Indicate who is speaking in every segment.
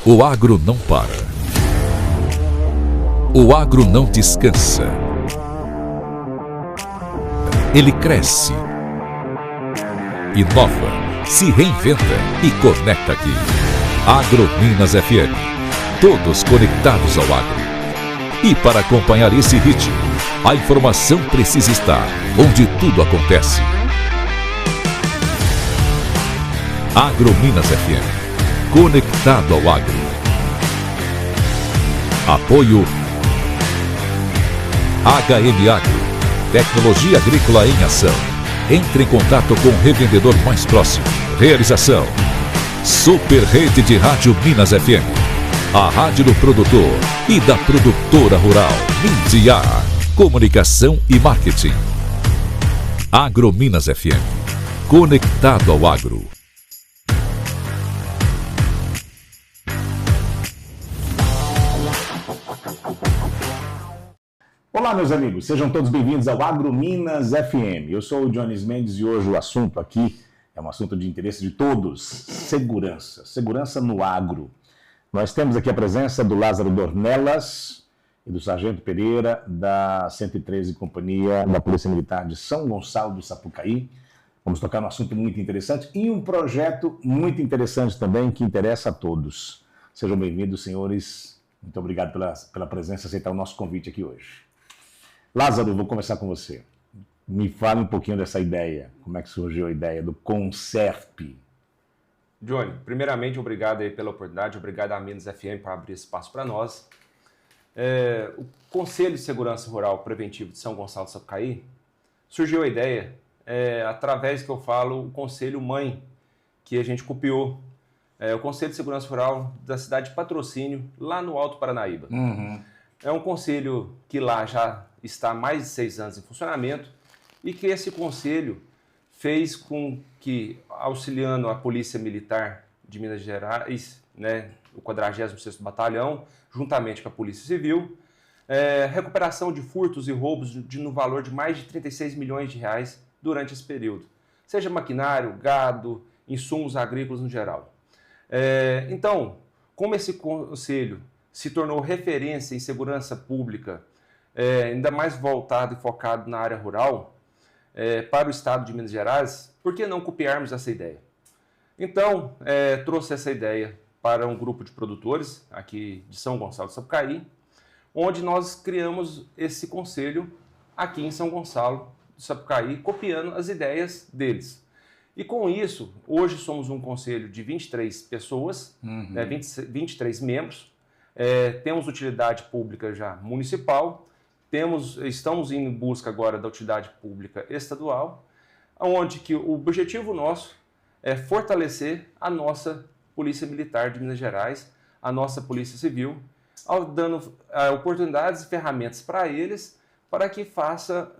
Speaker 1: O agro não para. O agro não descansa. Ele cresce, inova, se reinventa e conecta aqui. Agrominas FM. Todos conectados ao agro. E para acompanhar esse ritmo, a informação precisa estar onde tudo acontece. Agrominas FM. Conectado ao agro. Apoio HM Agro. Tecnologia agrícola em ação. Entre em contato com o revendedor mais próximo. Realização Super Rede de Rádio Minas FM. A rádio do produtor e da produtora rural. Mídia, comunicação e marketing. Agrominas FM. Conectado ao agro.
Speaker 2: Olá, meus amigos, sejam todos bem-vindos ao Agrominas FM. Eu sou o Jones Mendes e hoje o assunto aqui é um assunto de interesse de todos: segurança. Segurança no agro. Nós temos aqui a presença do Lázaro Dornelas e do Sargento Pereira, da 113 Companhia da Polícia Militar de São Gonçalo do Sapucaí. Vamos tocar num assunto muito interessante e um projeto muito interessante também que interessa a todos. Sejam bem-vindos, senhores. Muito obrigado pela presença e aceitar o nosso convite aqui hoje. Lázaro, vou começar com você. Me fale um pouquinho dessa ideia. Como é que surgiu a ideia do Conserp?
Speaker 3: Johnny, primeiramente, obrigado aí pela oportunidade, obrigado à Minas FM por abrir espaço para nós. O Conselho de Segurança Rural Preventivo de São Gonçalo do Sapucaí surgiu a ideia, através que eu falo, o Conselho Mãe, que a gente copiou. O Conselho de Segurança Rural da cidade de Patrocínio, lá no Alto Paranaíba. É um conselho que lá já está há mais de 6 anos em funcionamento e que esse conselho fez com que, auxiliando a Polícia Militar de Minas Gerais, né, o 46º Batalhão, juntamente com a Polícia Civil, recuperação de furtos e roubos no valor de mais de 36 milhões de reais durante esse período, seja maquinário, gado, insumos agrícolas no geral. Então, como esse conselho se tornou referência em segurança pública, ainda mais voltado e focado na área rural, para o estado de Minas Gerais, por que não copiarmos essa ideia? Então, trouxe essa ideia para um grupo de produtores aqui de São Gonçalo do Sapucaí, onde nós criamos esse conselho aqui em São Gonçalo do Sapucaí, copiando as ideias deles. E com isso, hoje somos um conselho de 23 pessoas, 23 membros, temos utilidade pública já municipal, estamos em busca agora da utilidade pública estadual, onde que o objetivo nosso é fortalecer a nossa Polícia Militar de Minas Gerais, a nossa Polícia Civil, dando oportunidades e ferramentas para eles, para que faça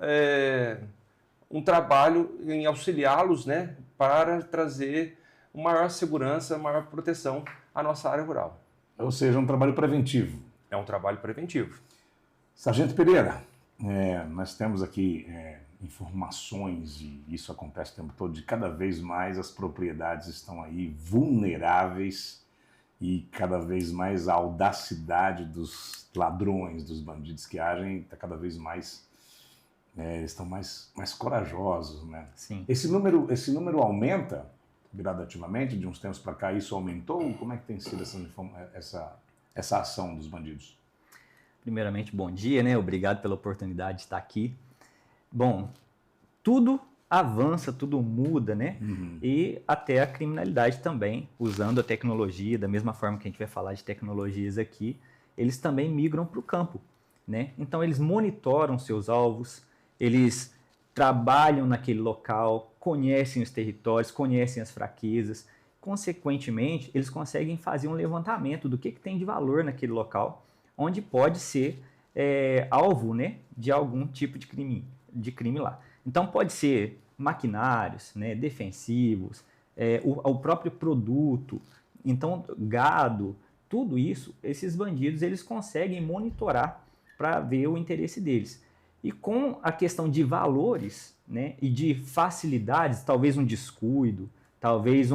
Speaker 3: um trabalho em auxiliá-los, né, para trazer maior segurança, maior proteção à nossa área rural.
Speaker 2: Ou seja, um trabalho preventivo.
Speaker 3: É um trabalho preventivo.
Speaker 2: Sargento Pereira, nós temos aqui informações, e isso acontece o tempo todo, de cada vez mais as propriedades estão aí vulneráveis e cada vez mais a audacidade dos ladrões, dos bandidos que agem, está cada vez mais, estão mais corajosos, né?
Speaker 4: Sim.
Speaker 2: Esse número aumenta gradativamente, de uns tempos para cá, isso aumentou? Como é que tem sido essa ação dos bandidos?
Speaker 4: Primeiramente, bom dia, né? Obrigado pela oportunidade de estar aqui. Bom, tudo avança, tudo muda, né? E até a criminalidade também, usando a tecnologia, da mesma forma que a gente vai falar de tecnologias aqui, eles também migram para o campo, né? Então, eles monitoram seus alvos, eles trabalham naquele local, conhecem os territórios, conhecem as fraquezas. Consequentemente, eles conseguem fazer um levantamento do que tem de valor naquele local, onde pode ser alvo, né, de algum tipo de crime lá. Então, pode ser maquinários, né, defensivos, o próprio produto, então gado, tudo isso, esses bandidos eles conseguem monitorar para ver o interesse deles. E com a questão de valores, né, e de facilidades, talvez um descuido, talvez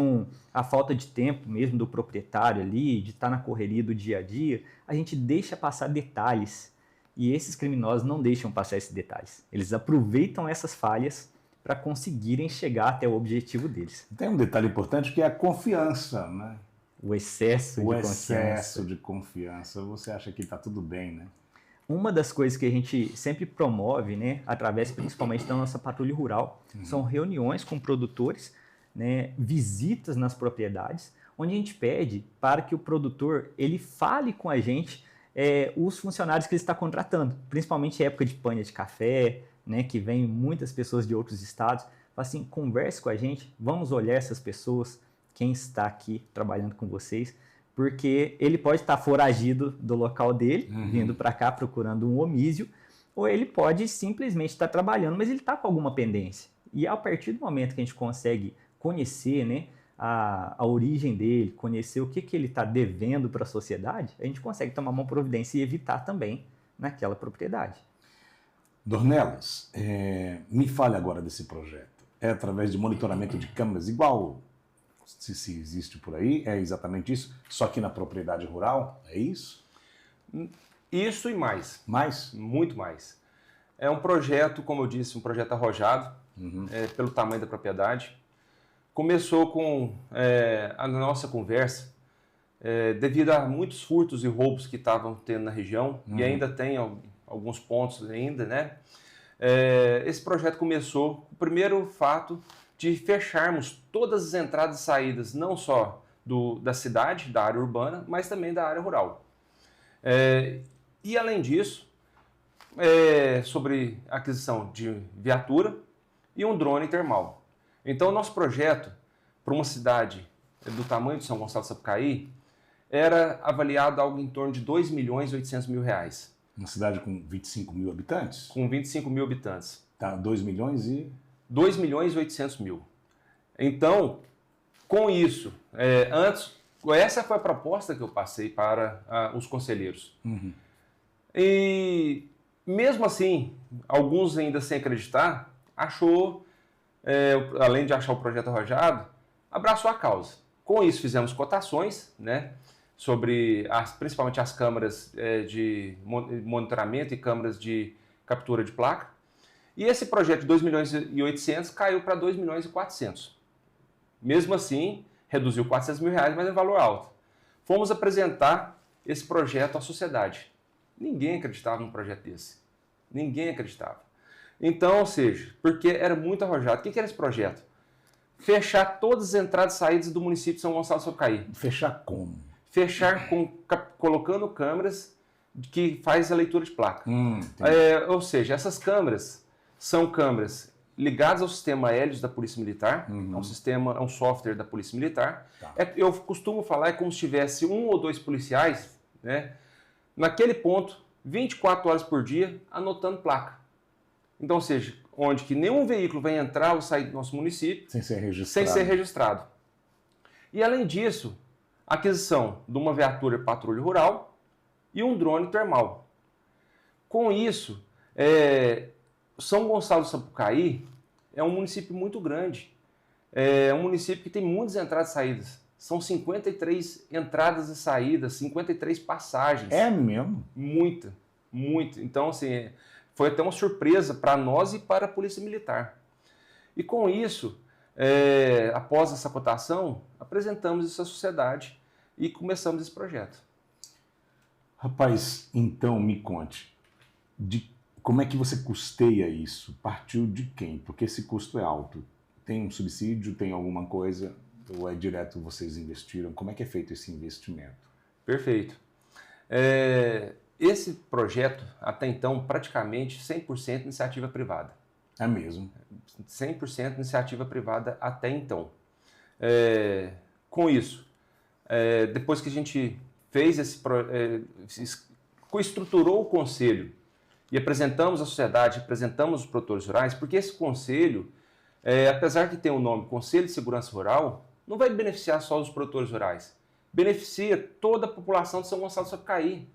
Speaker 4: a falta de tempo mesmo do proprietário ali, de estar na correria do dia a dia, a gente deixa passar detalhes. E esses criminosos não deixam passar esses detalhes. Eles aproveitam essas falhas para conseguirem chegar até o objetivo deles.
Speaker 2: Tem um detalhe importante que é a confiança, né?
Speaker 4: O excesso de confiança.
Speaker 2: O excesso de confiança. Você acha que está tudo bem, né?
Speaker 4: Uma das coisas que a gente sempre promove, né, através principalmente da nossa patrulha rural, são reuniões com produtores, né, visitas nas propriedades, onde a gente pede para que o produtor ele fale com a gente os funcionários que ele está contratando, principalmente em época de panha de café, né, que vem muitas pessoas de outros estados. Fala assim, converse com a gente, vamos olhar essas pessoas, quem está aqui trabalhando com vocês, porque ele pode estar foragido do local dele, vindo para cá procurando um homício, ou ele pode simplesmente estar trabalhando, mas ele está com alguma pendência. E a partir do momento que a gente consegue conhecer, né, a origem dele, conhecer o que ele está devendo para a sociedade, a gente consegue tomar uma providência e evitar também naquela propriedade.
Speaker 2: Dornelas, me fale agora desse projeto. É através de monitoramento de câmeras, igual se existe por aí, é exatamente isso? Só que na propriedade rural, é isso?
Speaker 3: Isso e mais.
Speaker 2: Mais?
Speaker 3: Muito mais. É um projeto, como eu disse, um projeto arrojado, pelo tamanho da propriedade. Começou com a nossa conversa, devido a muitos furtos e roubos que estavam tendo na região, e ainda tem alguns pontos ainda, né? Esse projeto começou com o primeiro fato de fecharmos todas as entradas e saídas, não só da cidade, da área urbana, mas também da área rural. E além disso, sobre a aquisição de viatura e um drone termal. Então, o nosso projeto, para uma cidade do tamanho de São Gonçalo do Sapucaí, era avaliado algo em torno de R$2.800.000.
Speaker 2: Uma cidade com 25 mil habitantes?
Speaker 3: Com 25 mil habitantes.
Speaker 2: Tá, 2 milhões e...
Speaker 3: 2.800.000. Então, com isso, essa foi a proposta que eu passei para os conselheiros. E, mesmo assim, alguns ainda sem acreditar, além de achar o projeto arrojado, abraçou a causa. Com isso, fizemos cotações, né, sobre principalmente as câmaras de monitoramento e câmaras de captura de placa. E esse projeto de 2.800.000 caiu para 2.400.000. Mesmo assim, reduziu R$400.000, mas é valor alto. Fomos apresentar esse projeto à sociedade. Ninguém acreditava num projeto desse. Ninguém acreditava. Então, ou seja, porque era muito arrojado. O que era esse projeto? Fechar todas as entradas e saídas do município de São Gonçalo do Sapucaí.
Speaker 2: Fechar como?
Speaker 3: Fechar colocando câmeras que faz a leitura de placa. Ou seja, essas câmeras são câmeras ligadas ao sistema Hélios da Polícia Militar, é um software da Polícia Militar.
Speaker 2: Tá.
Speaker 3: Eu costumo falar, é como se tivesse 1 ou 2 policiais, né, naquele ponto, 24 horas por dia, anotando placa. Então, ou seja, onde que nenhum veículo vai entrar ou sair do nosso município
Speaker 2: sem ser
Speaker 3: registrado. E além disso, a aquisição de uma viatura patrulha rural e um drone termal. Com isso, São Gonçalo do Sapucaí é um município muito grande. É um município que tem muitas entradas e saídas. São 53 entradas e saídas, 53 passagens.
Speaker 2: É mesmo?
Speaker 3: Muita. Então, assim, foi até uma surpresa para nós e para a Polícia Militar. E com isso, após essa cotação, apresentamos isso à sociedade e começamos esse projeto.
Speaker 2: Rapaz, então me conte, como é que você custeia isso? Partiu de quem? Porque esse custo é alto. Tem um subsídio, tem alguma coisa, ou é direto vocês investiram? Como é que é feito esse investimento?
Speaker 3: Perfeito. Esse projeto, até então, praticamente 100% iniciativa privada.
Speaker 2: É mesmo?
Speaker 3: 100% iniciativa privada até então. Com isso, depois que a gente fez estruturou o conselho e apresentamos à sociedade, apresentamos os produtores rurais, porque esse conselho, apesar que tem o nome Conselho de Segurança Rural, não vai beneficiar só os produtores rurais, beneficia toda a população de São Gonçalo do Sapucaí.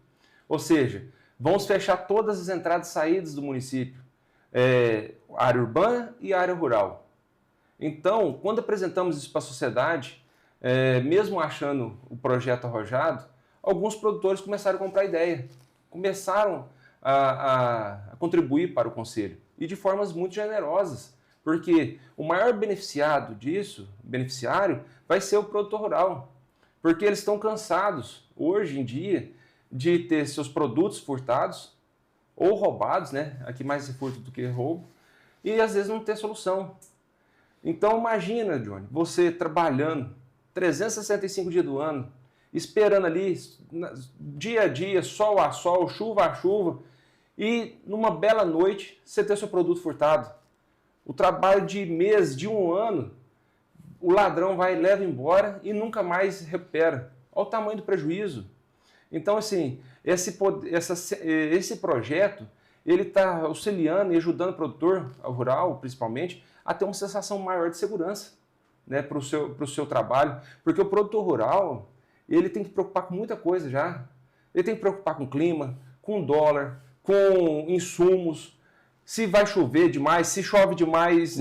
Speaker 3: Ou seja, vamos fechar todas as entradas e saídas do município, área urbana e área rural. Então, quando apresentamos isso para a sociedade, mesmo achando o projeto arrojado, alguns produtores começaram a comprar ideia, começaram a contribuir para o conselho, e de formas muito generosas, porque o maior beneficiário vai ser o produtor rural, porque eles estão cansados, hoje em dia, de ter seus produtos furtados ou roubados, né? Aqui mais se furto do que roubo, e às vezes não ter solução. Então imagina, Johnny, você trabalhando 365 dias do ano, esperando ali, dia a dia, sol a sol, chuva a chuva, e numa bela noite você ter seu produto furtado. O trabalho de mês, de um ano, o ladrão vai e leva embora e nunca mais recupera. Olha o tamanho do prejuízo. Então, assim, esse projeto, ele está auxiliando e ajudando o produtor rural, principalmente, a ter uma sensação maior de segurança, né, para o seu trabalho. Porque o produtor rural, ele tem que preocupar com muita coisa já. Ele tem que preocupar com clima, com dólar, com insumos, se vai chover demais, se chove demais,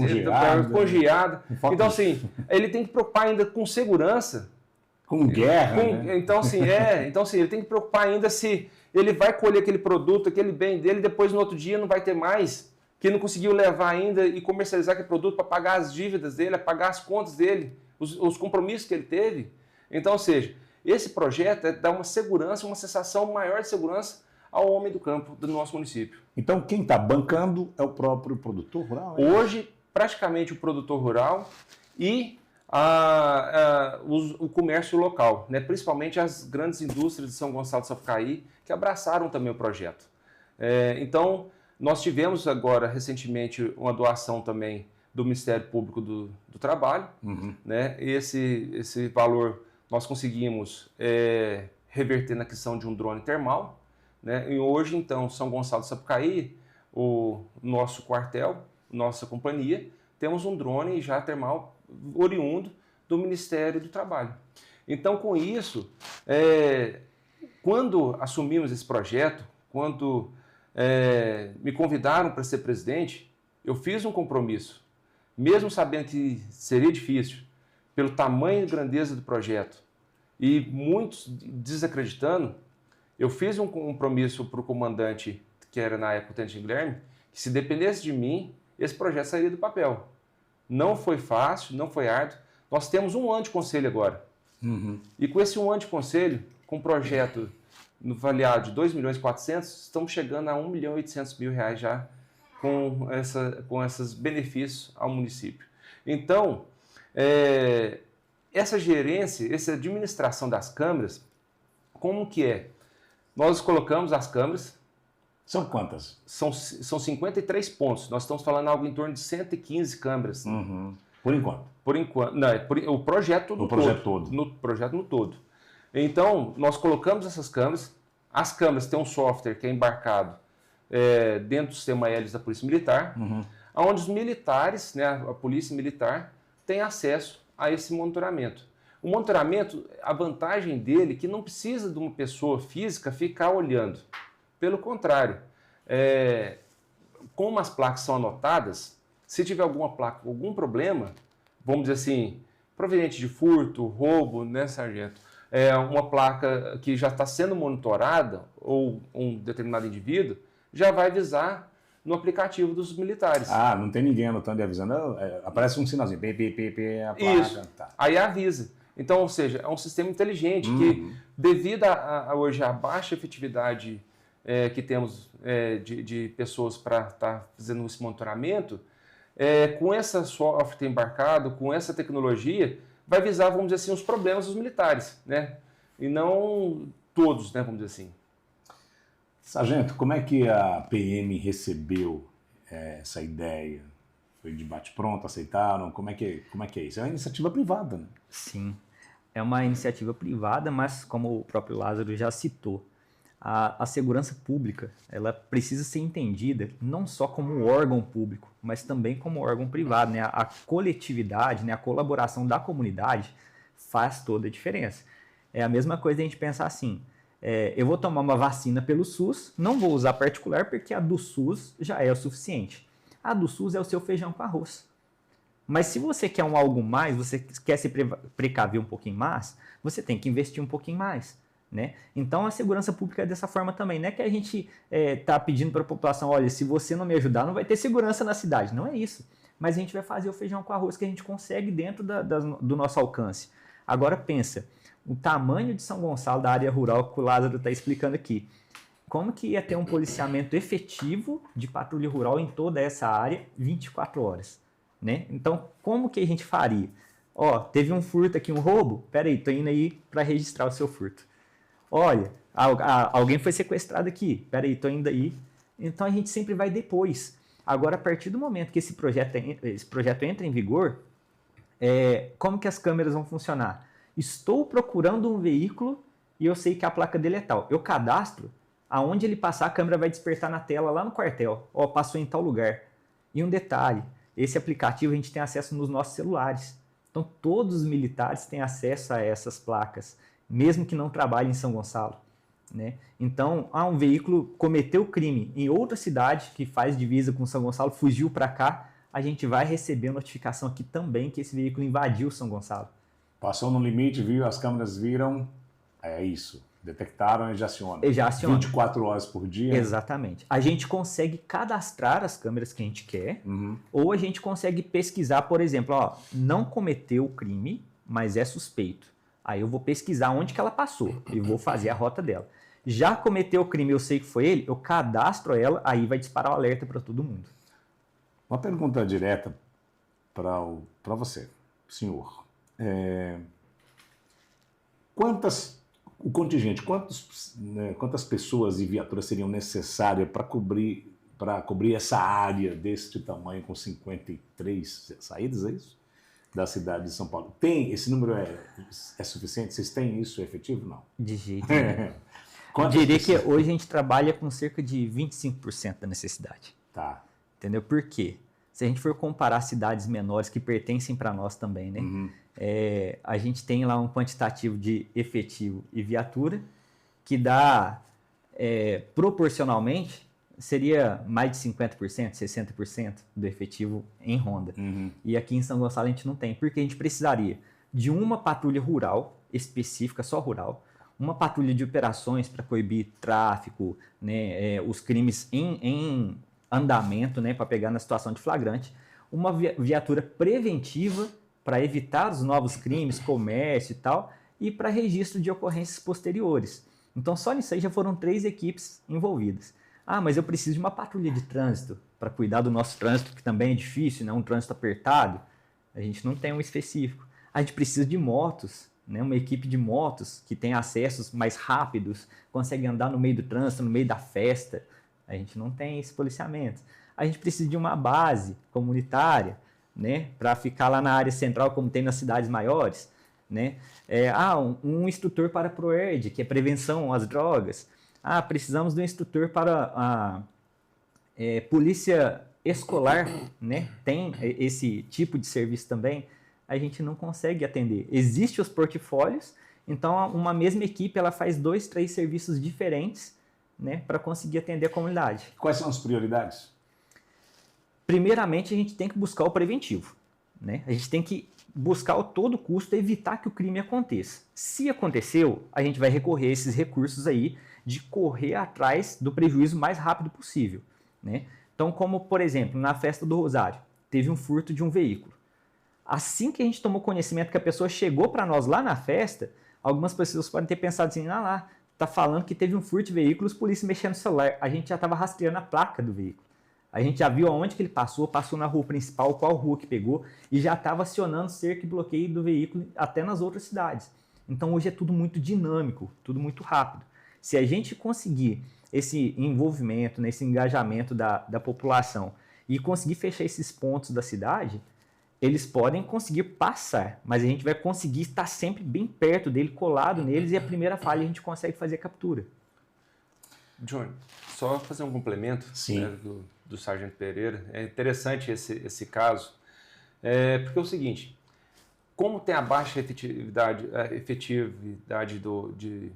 Speaker 3: com geada. Então, assim, ele tem que preocupar ainda com segurança.
Speaker 2: Com guerra, né?
Speaker 3: Então, assim, ele tem que preocupar ainda se ele vai colher aquele produto, aquele bem dele, depois no outro dia não vai ter mais, que não conseguiu levar ainda e comercializar aquele produto para pagar as dívidas dele, pagar as contas dele, os compromissos que ele teve. Então, ou seja, esse projeto dá uma segurança, uma sensação maior de segurança ao homem do campo do nosso município.
Speaker 2: Então, quem está bancando é o próprio produtor rural?
Speaker 3: Hoje, praticamente o produtor rural e o comércio local, né? Principalmente as grandes indústrias de São Gonçalo do Sapucaí, que abraçaram também o projeto. Então, nós tivemos agora, recentemente, uma doação também do Ministério Público do Trabalho. Né? Esse valor nós conseguimos reverter na questão de um drone termal. Né? E hoje, então, São Gonçalo do Sapucaí, o nosso quartel, nossa companhia, temos um drone já termal oriundo do Ministério do Trabalho. Então, com isso, quando assumimos esse projeto, quando me convidaram para ser presidente, eu fiz um compromisso, mesmo sabendo que seria difícil, pelo tamanho e grandeza do projeto, e muitos desacreditando, eu fiz um compromisso para o comandante, que era na época o Tenente Guilherme, que se dependesse de mim, esse projeto sairia do papel. Não foi fácil, não foi árduo. Nós temos um ano de conselho agora. E com esse um ano de conselho, com um projeto no avaliado de 2.400.000, estamos chegando a R$1.800.000 já com esses benefícios ao município. Então, essa gerência, essa administração das câmeras, como que é? Nós colocamos as câmeras.
Speaker 2: São quantas?
Speaker 3: São 53 pontos. Nós estamos falando algo em torno de 115 câmeras.
Speaker 2: Por enquanto?
Speaker 3: Por enquanto. Não, o projeto no todo. No projeto no todo. Então, nós colocamos essas câmeras. As câmeras têm um software que é embarcado dentro do sistema Hélios da Polícia Militar, onde os militares, né, a Polícia Militar, tem acesso a esse monitoramento. O monitoramento, a vantagem dele é que não precisa de uma pessoa física ficar olhando. Pelo contrário, como as placas são anotadas, se tiver alguma placa, algum problema, vamos dizer assim, proveniente de furto, roubo, né, sargento? Uma placa que já está sendo monitorada, ou um determinado indivíduo, já vai avisar no aplicativo dos militares.
Speaker 2: Ah, não tem ninguém anotando e avisando, aparece um sinalzinho, a placa.
Speaker 3: Isso, tá. Aí avisa. Então, ou seja, é um sistema inteligente que, devido hoje à baixa efetividade que temos de pessoas para estar fazendo esse monitoramento, com essa software embarcado, com essa tecnologia, vai visar, vamos dizer assim, os problemas dos militares, né? E não todos, né, vamos dizer assim.
Speaker 2: Sargento, como é que a PM recebeu essa ideia? Foi de bate-pronto, aceitaram? Como é que é isso? É uma iniciativa privada, né?
Speaker 4: Sim, é uma iniciativa privada, mas como o próprio Lázaro já citou, a segurança pública, ela precisa ser entendida não só como órgão público, mas também como órgão privado, né? A coletividade, né? A colaboração da comunidade faz toda a diferença. É a mesma coisa a gente pensar assim, eu vou tomar uma vacina pelo SUS, não vou usar particular porque a do SUS já é o suficiente. A do SUS é o seu feijão com arroz. Mas se você quer algo mais, você quer se precaver um pouquinho mais, você tem que investir um pouquinho mais. Né? Então a segurança pública é dessa forma também. Não é que a gente está pedindo para a população, olha, se você não me ajudar, não vai ter segurança na cidade. Não é isso. Mas a gente vai fazer o feijão com arroz que a gente consegue dentro do nosso alcance. Agora pensa, o tamanho de São Gonçalo, da área rural que o Lázaro está explicando aqui. Como que ia ter um policiamento efetivo de patrulha rural em toda essa área 24 horas? Né? Então, como que a gente faria? Ó, teve um furto aqui, um roubo? Peraí, tô indo aí para registrar o seu furto. Olha, alguém foi sequestrado aqui. Peraí, tô indo aí. Então, a gente sempre vai depois. Agora, a partir do momento que esse projeto entra em vigor, como que as câmeras vão funcionar? Estou procurando um veículo e eu sei que a placa dele é tal. Eu cadastro, aonde ele passar, a câmera vai despertar na tela lá no quartel. Ó, passou em tal lugar. E um detalhe, esse aplicativo a gente tem acesso nos nossos celulares. Então, todos os militares têm acesso a essas placas, mesmo que não trabalhem em São Gonçalo. Né? Então, um veículo cometeu crime em outra cidade que faz divisa com São Gonçalo, fugiu para cá, a gente vai receber a notificação aqui também que esse veículo invadiu São Gonçalo.
Speaker 2: Passou no limite, viu, as câmeras viram, é isso. Detectaram e já acionam. 24 horas por dia.
Speaker 4: Exatamente. A gente consegue cadastrar as câmeras que a gente quer, ou a gente consegue pesquisar, por exemplo, ó, não cometeu o crime, mas é suspeito. Aí eu vou pesquisar onde que ela passou e vou fazer a rota dela. Já cometeu o crime, eu sei que foi ele, eu cadastro ela, aí vai disparar o alerta para todo mundo.
Speaker 2: Uma pergunta direta para você, senhor. O contingente, quantas pessoas e viaturas seriam necessárias para cobrir essa área deste tamanho com 53 saídas, é isso? Da cidade de São Paulo. Esse número é suficiente? Vocês têm isso efetivo? Não.
Speaker 4: De jeito nenhum. Eu diria que hoje a gente trabalha com cerca de 25% da necessidade.
Speaker 2: Tá.
Speaker 4: Entendeu? Por quê? Se a gente for comparar cidades menores que pertencem para nós também, né? A gente tem lá um quantitativo de efetivo e viatura que dá, proporcionalmente, seria mais de 50%, 60% do efetivo em ronda. E aqui em São Gonçalo a gente não tem, porque a gente precisaria de uma patrulha rural específica, só rural, uma patrulha de operações para coibir tráfico, né, os crimes em andamento, né, para pegar na situação de flagrante, uma viatura preventiva para evitar os novos crimes, comércio e tal, e para registro de ocorrências posteriores. Então só nisso aí já foram 3 equipes envolvidas. Ah, mas eu preciso de uma patrulha de trânsito para cuidar do nosso trânsito, que também é difícil, né, um trânsito apertado. A gente não tem um específico. A gente precisa de motos, né, uma equipe de motos que tem acessos mais rápidos, consegue andar no meio do trânsito, no meio da festa. A gente não tem esse policiamento. A gente precisa de uma base comunitária, né, para ficar lá na área central, como tem nas cidades maiores. Né? Um instrutor para a ProERD, que é prevenção às drogas. Precisamos de um instrutor para a polícia escolar, né? Tem esse tipo de serviço também. A gente não consegue atender. Existem os portfólios, então uma mesma equipe ela faz 2, 3 serviços diferentes, né, para conseguir atender a comunidade.
Speaker 2: Quais são as prioridades?
Speaker 4: Primeiramente, a gente tem que buscar o preventivo. Né? A gente tem que buscar a todo custo evitar que o crime aconteça. Se aconteceu, a gente vai recorrer a esses recursos aí de correr atrás do prejuízo o mais rápido possível. Né? Então, como, por exemplo, na festa do Rosário, teve um furto de um veículo. Assim que a gente tomou conhecimento que a pessoa chegou para nós lá na festa, algumas pessoas podem ter pensado assim, lá, tá falando que teve um furto de veículos, polícia mexendo no celular. A gente já estava rastreando a placa do veículo. A gente já viu aonde que ele passou na rua principal, qual rua que pegou, e já estava acionando cerca e bloqueio do veículo até nas outras cidades. Então hoje é tudo muito dinâmico, tudo muito rápido. Se a gente conseguir esse envolvimento, né, esse engajamento da população e conseguir fechar esses pontos da cidade, eles podem conseguir passar, mas a gente vai conseguir estar sempre bem perto dele, colado neles, e a primeira falha a gente consegue fazer a captura.
Speaker 3: Johnny, só fazer um complemento, né, do Sargento Pereira. É interessante esse caso, porque é o seguinte, como tem a baixa efetividade de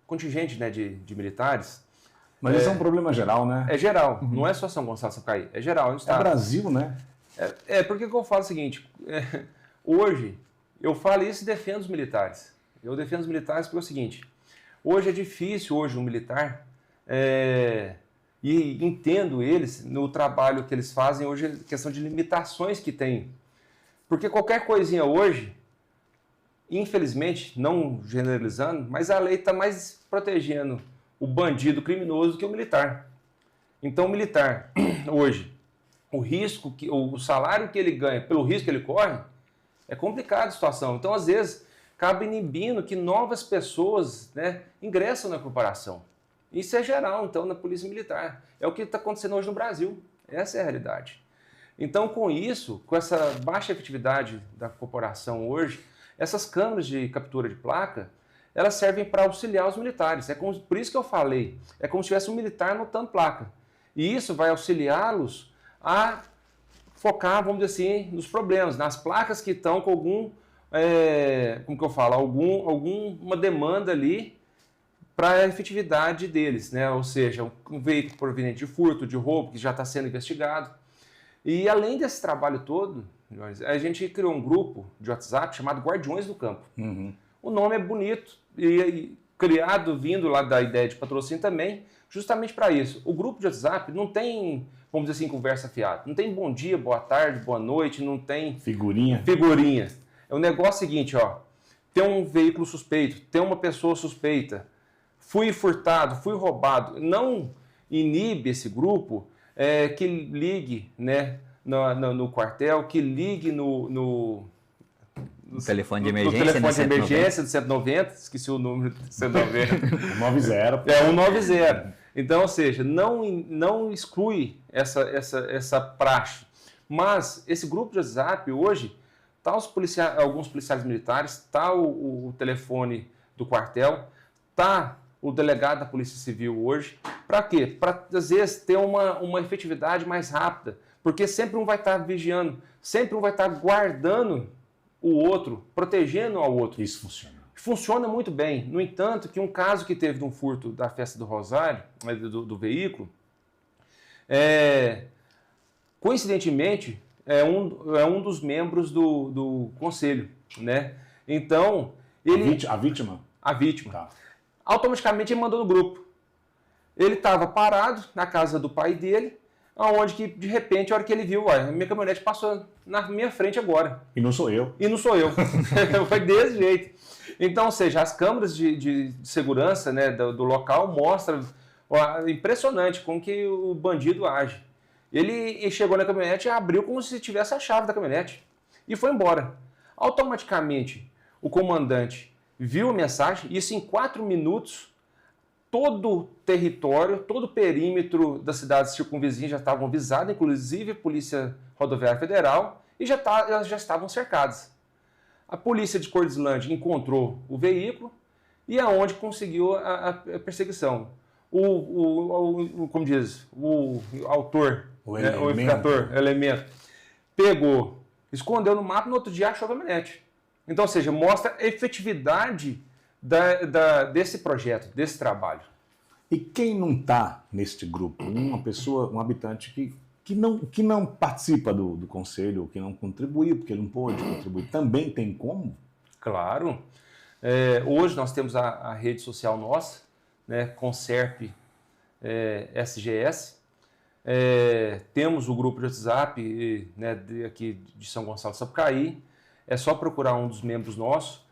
Speaker 3: contingente, né, de militares...
Speaker 2: Mas isso é um problema geral, né?
Speaker 3: É geral, não é só São Gonçalo, Sapucaí, é geral.
Speaker 2: É Brasil, né?
Speaker 3: Porque eu falo o seguinte, hoje eu falo isso e defendo os militares. Eu defendo os militares porque é o seguinte, hoje é difícil, hoje um militar, e entendo eles no trabalho que eles fazem, hoje é questão de limitações que tem. Porque qualquer coisinha hoje, infelizmente, não generalizando, mas a lei está mais protegendo o bandido criminoso do que o militar. Então o militar, hoje, o risco, o salário que ele ganha pelo risco que ele corre, é complicada a situação. Então, às vezes, acaba inibindo que novas pessoas, né, ingressam na corporação. Isso é geral, então, na Polícia Militar. É o que está acontecendo hoje no Brasil. Essa é a realidade. Então, com isso, com essa baixa efetividade da corporação hoje, essas câmeras de captura de placa, elas servem para auxiliar os militares. Por isso que eu falei, é como se tivesse um militar anotando placa. E isso vai auxiliá-los a focar, vamos dizer assim, nos problemas, nas placas que estão com algum, como que eu falo, alguma demanda ali para a efetividade deles, né? Ou seja, um veículo proveniente de furto, de roubo, que já está sendo investigado. E além desse trabalho todo, a gente criou um grupo de WhatsApp chamado Guardiões do Campo. Uhum. O nome é bonito e criado, vindo lá da ideia de patrocínio também, justamente para isso. O grupo de WhatsApp não tem, vamos dizer assim, conversa fiada. Não tem bom dia, boa tarde, boa noite, não tem...
Speaker 2: Figurinha.
Speaker 3: É o negócio seguinte, ó. Tem um veículo suspeito, tem uma pessoa suspeita, fui furtado, fui roubado. Não inibe esse grupo que ligue, né, no quartel, que ligue no
Speaker 4: telefone de emergência,
Speaker 3: no telefone de emergência do 190, esqueci o número do 190.
Speaker 2: 190.
Speaker 3: É 190. Então, ou seja, não exclui essa praxe. Mas esse grupo de WhatsApp hoje, tá alguns policiais militares, tá o telefone do quartel, tá o delegado da Polícia Civil hoje. Para quê? Para, às vezes, ter uma efetividade mais rápida. Porque sempre um vai estar vigiando, sempre um vai estar guardando o outro, protegendo ao outro.
Speaker 2: Isso funciona.
Speaker 3: Funciona muito bem. No entanto, que um caso que teve de um furto da festa do Rosário, do veículo, coincidentemente, é um dos membros do conselho, né? Então, ele...
Speaker 2: A vítima?
Speaker 3: A vítima.
Speaker 2: Tá.
Speaker 3: Automaticamente ele mandou no grupo. Ele estava parado na casa do pai dele, onde que, de repente, a hora que ele viu, a minha caminhonete passou na minha frente agora.
Speaker 2: E não sou eu.
Speaker 3: Foi desse jeito. Então, ou seja, as câmeras de segurança, né, do local mostram impressionante como que o bandido age. Ele chegou na caminhonete e abriu como se tivesse a chave da caminhonete e foi embora. Automaticamente, o comandante viu a mensagem, isso em 4 minutos, todo o território, todo o perímetro das cidades circunvizinhas já estavam avisados, inclusive a Polícia Rodoviária Federal, e elas já estavam cercadas. A polícia de Cordislândia encontrou o veículo e aonde conseguiu a perseguição. Como diz, o autor, o infrator, o elemento, pegou, escondeu no mapa e no outro dia achou a caminhonete. Então, ou seja, mostra a efetividade desse projeto, desse trabalho.
Speaker 2: E quem não está neste grupo? Uma pessoa, um habitante que não participa do conselho, que não contribuiu, porque ele não pôde contribuir, também tem como?
Speaker 3: Claro. Hoje nós temos a rede social nossa, né, Conserp SGS. Temos o grupo de WhatsApp, né, aqui de São Gonçalo do Sapucaí. É só procurar um dos membros nossos.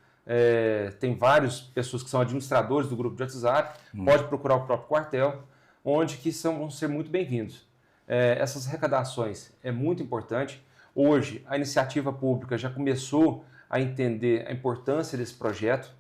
Speaker 3: Tem várias pessoas que são administradores do grupo de WhatsApp. Pode procurar o próprio quartel, onde que vão ser muito bem-vindos. Essas arrecadações é muito importante. Hoje, a iniciativa pública já começou a entender a importância desse projeto.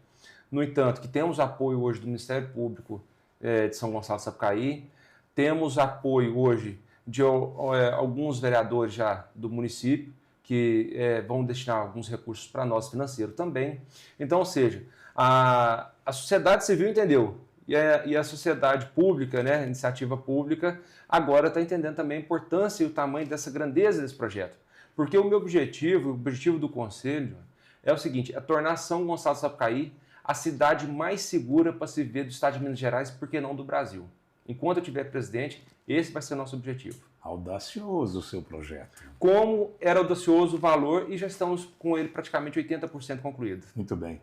Speaker 3: No entanto, que temos apoio hoje do Ministério Público de São Gonçalo do Sapucaí, temos apoio hoje de alguns vereadores já do município, que vão destinar alguns recursos para nós financeiro também. Então, ou seja, a sociedade civil entendeu, e a sociedade pública, né, a iniciativa pública, agora está entendendo também a importância e o tamanho dessa grandeza desse projeto. Porque o meu objetivo, o objetivo do Conselho, é o seguinte, é tornar São Gonçalo do Sapucaí a cidade mais segura para se viver do estado de Minas Gerais, por que não do Brasil. Enquanto eu tiver presidente, esse vai ser o nosso objetivo.
Speaker 2: Audacioso o seu projeto.
Speaker 3: Como era audacioso o valor e já estamos com ele praticamente 80% concluído.
Speaker 2: Muito bem.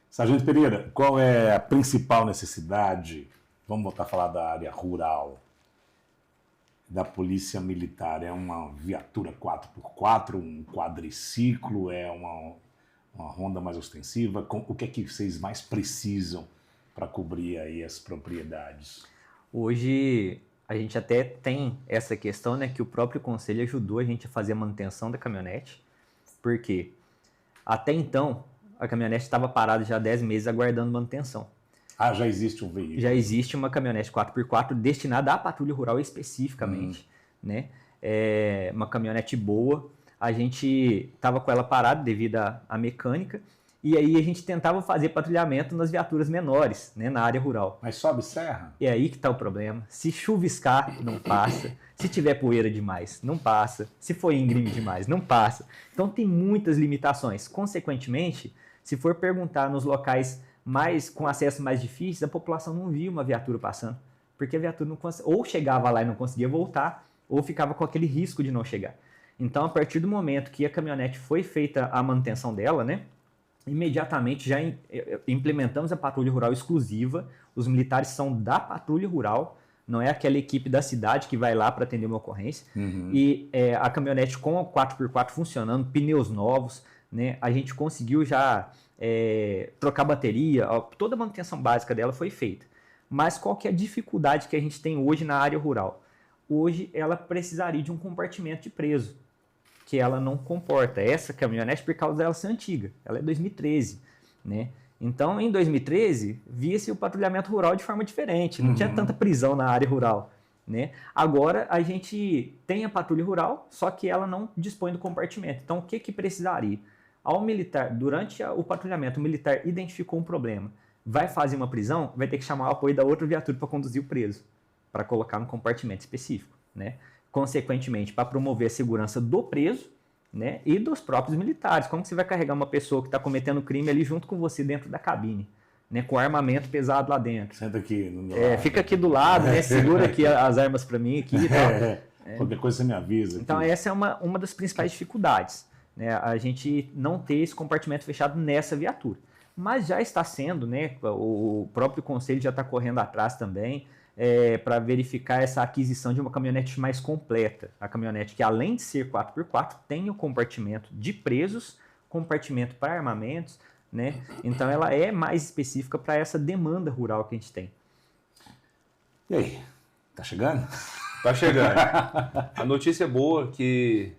Speaker 2: Sargento Pereira, qual é a principal necessidade, vamos voltar a falar da área rural, da Polícia Militar? É uma viatura 4x4, um quadriciclo, é uma Honda mais ostensiva? O que é que vocês mais precisam para cobrir aí as propriedades?
Speaker 4: Hoje a gente até tem essa questão, né, que o próprio Conselho ajudou a gente a fazer a manutenção da caminhonete, porque até então a caminhonete estava parada já há 10 meses aguardando manutenção.
Speaker 2: Ah, já existe um veículo.
Speaker 4: Já existe uma caminhonete 4x4 destinada à patrulha rural especificamente, né? É uma caminhonete boa. A gente estava com ela parada devido à mecânica, e aí a gente tentava fazer patrulhamento nas viaturas menores, né, na área rural.
Speaker 2: Mas sobe serra?
Speaker 4: E é aí que está o problema. Se chuviscar, não passa. Se tiver poeira demais, não passa. Se for íngreme demais, não passa. Então tem muitas limitações. Consequentemente, se for perguntar nos locais com acesso mais difíceis, a população não via uma viatura passando. Porque a viatura não ou chegava lá e não conseguia voltar, ou ficava com aquele risco de não chegar. Então, a partir do momento que a caminhonete foi feita a manutenção dela, né, imediatamente já implementamos a patrulha rural exclusiva. Os militares são da patrulha rural, não é aquela equipe da cidade que vai lá para atender uma ocorrência. E a caminhonete com a 4x4 funcionando, pneus novos, né, a gente conseguiu já trocar bateria, toda a manutenção básica dela foi feita. Mas qual que é a dificuldade que a gente tem hoje na área rural? Hoje ela precisaria de um compartimento de preso, que ela não comporta. Essa caminhonete, por causa dela ser antiga, ela é 2013, né? Então, em 2013, via-se o patrulhamento rural de forma diferente, não tinha tanta prisão na área rural, né? Agora, a gente tem a patrulha rural, só que ela não dispõe do compartimento. Então, o que precisaria? Ao militar, durante o patrulhamento, o militar identificou um problema, vai fazer uma prisão, vai ter que chamar o apoio da outra viatura para conduzir o preso, para colocar no compartimento específico, né? Consequentemente, para promover a segurança do preso, né, e dos próprios militares. Como que você vai carregar uma pessoa que está cometendo crime ali junto com você dentro da cabine, né, com armamento pesado lá dentro?
Speaker 2: Senta aqui no meu lado.
Speaker 4: Fica aqui do lado, né, segura aqui as armas para mim aqui e tal.
Speaker 2: Qualquer coisa você me avisa.
Speaker 4: Então, essa é uma das principais dificuldades, né, a gente não ter esse compartimento fechado nessa viatura. Mas já está sendo, né, o próprio Conselho já está correndo atrás também, para verificar essa aquisição de uma caminhonete mais completa. A caminhonete que, além de ser 4x4, tem o compartimento de presos, compartimento para armamentos, né? Então ela é mais específica para essa demanda rural que a gente tem.
Speaker 2: E aí, tá chegando?
Speaker 3: Tá chegando. A notícia é boa que,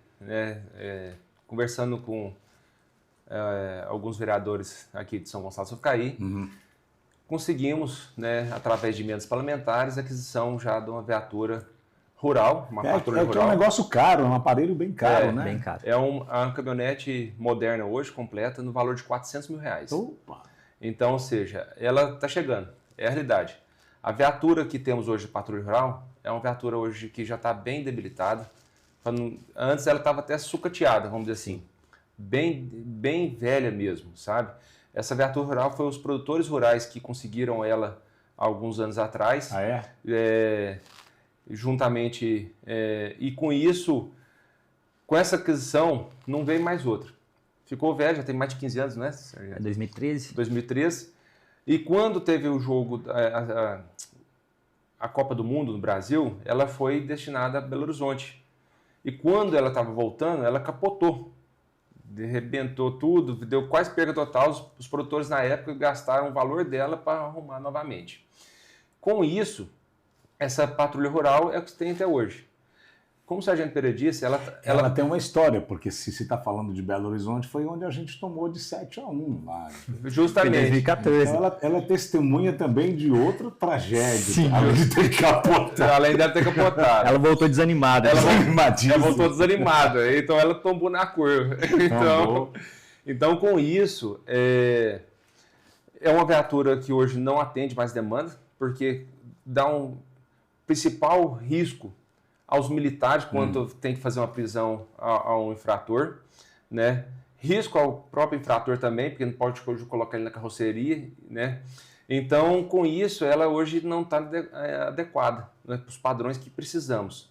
Speaker 3: conversando com alguns vereadores aqui de São Gonçalo do Sapucaí, conseguimos, né, através de emendas parlamentares, a aquisição já de uma viatura rural, uma patrulha rural.
Speaker 2: É um negócio caro, é um aparelho bem caro, né?
Speaker 4: Bem caro.
Speaker 3: É uma caminhonete moderna hoje, completa, no valor de R$400 mil.
Speaker 2: Opa.
Speaker 3: Então, ou seja, ela está chegando, é a realidade. A viatura que temos hoje de patrulha rural é uma viatura hoje que já está bem debilitada. Antes ela estava até sucateada, vamos dizer assim, bem velha mesmo, sabe? Essa viatura rural foi os produtores rurais que conseguiram ela há alguns anos atrás.
Speaker 2: Ah, é?
Speaker 3: Juntamente, e com isso, com essa aquisição, não veio mais outra. Ficou velha, já tem mais de 15 anos, né?
Speaker 4: É 2013.
Speaker 3: 2013. E quando teve o jogo, a Copa do Mundo no Brasil, ela foi destinada a Belo Horizonte. E quando ela estava voltando, ela capotou. Arrebentou tudo, deu quase perda total. Os produtores na época gastaram o valor dela para arrumar novamente. Com isso, essa patrulha rural é o que tem até hoje. Como o Sargento Pereira disse, ela
Speaker 2: tem uma história, porque se você está falando de Belo Horizonte, foi onde a gente tomou de 7-1 lá.
Speaker 3: Justamente.
Speaker 4: Em 2014.
Speaker 2: Então ela é testemunha também de outra tragédia.
Speaker 4: Sim.
Speaker 2: Além de ter capotado.
Speaker 3: Além dela ter capotado.
Speaker 4: Ela voltou desanimada.
Speaker 3: Ela voltou desanimada. Então ela tombou na curva. Então com isso, é uma viatura que hoje não atende mais demanda, porque dá um principal risco aos militares quando tem que fazer uma prisão a um infrator, né? Risco ao próprio infrator também, porque não pode colocar ele na carroceria, né? Então, com isso, ela hoje não está adequada, né, para os padrões que precisamos.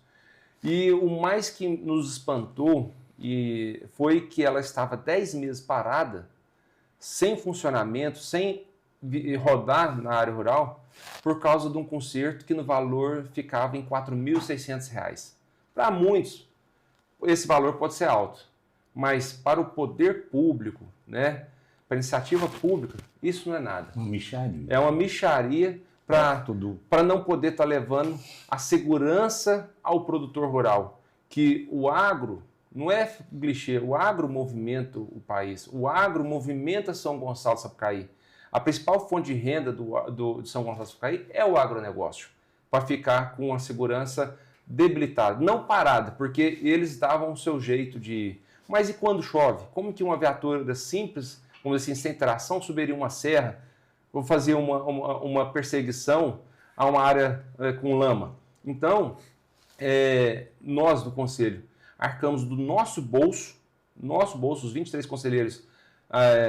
Speaker 3: E o mais que nos espantou foi que ela estava 10 meses parada, sem funcionamento, sem rodar na área rural, por causa de um conserto que no valor ficava em R$ 4.600. Para muitos, esse valor pode ser alto, mas para o poder público, né, para a iniciativa pública, isso não é nada.
Speaker 2: Uma mixaria.
Speaker 3: É uma mixaria para não poder estar levando a segurança ao produtor rural. Que o agro, não é clichê, o agro movimenta o país, o agro movimenta São Gonçalo do Sapucaí. A principal fonte de renda de São Gonçalo do Sapucaí é o agronegócio, para ficar com a segurança debilitada, não parada, porque eles davam o seu jeito de ir. Mas e quando chove? Como que uma viatura simples, vamos dizer assim, sem tração, subiria uma serra, ou fazer uma perseguição a uma área com lama? Então, nós do Conselho arcamos do nosso bolso, os 23 conselheiros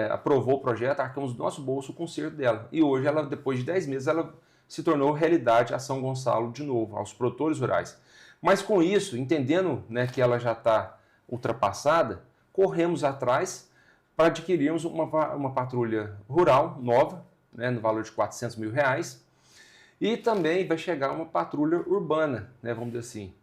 Speaker 3: aprovou o projeto, arcamos do nosso bolso o conserto dela. E hoje, ela, depois de 10 meses, ela se tornou realidade a São Gonçalo de novo, aos produtores rurais. Mas com isso, entendendo, né, que ela já está ultrapassada, corremos atrás para adquirirmos uma patrulha rural nova, né, no valor de R$400 mil, e também vai chegar uma patrulha urbana, né, vamos dizer assim.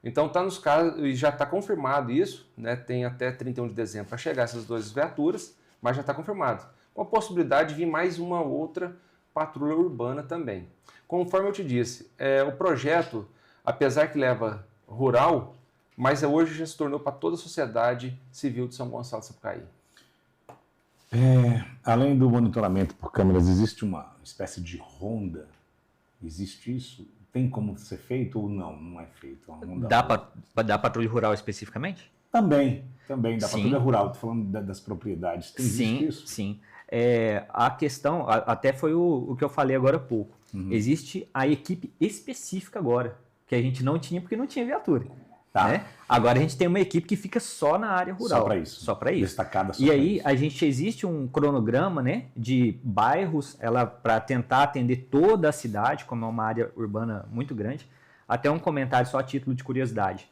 Speaker 3: Então tá nos casos, e já está confirmado isso, né, tem até 31 de dezembro para chegar essas 2 viaturas, mas já está confirmado, com a possibilidade de vir mais uma outra patrulha urbana também. Conforme eu te disse, o projeto, apesar que leva rural, mas hoje já se tornou para toda a sociedade civil de São Gonçalo do Sapucaí.
Speaker 2: Além do monitoramento por câmeras, existe uma espécie de ronda? Existe isso? Tem como ser feito ou não? Não é feito? Não
Speaker 4: dá para dar patrulha rural especificamente?
Speaker 2: Também da
Speaker 4: Sim.
Speaker 2: patrulha rural. Estou falando das propriedades. Existe isso?
Speaker 4: Sim. A questão, até foi o que eu falei agora há pouco. Existe a equipe específica agora, que a gente não tinha porque não tinha viatura.
Speaker 2: Tá.
Speaker 4: Né? Agora a gente tem uma equipe que fica só na área rural.
Speaker 2: Só para isso. Destacada só.
Speaker 4: E aí existe um cronograma, né, de bairros, para tentar atender toda a cidade, como é uma área urbana muito grande. Até um comentário só a título de curiosidade.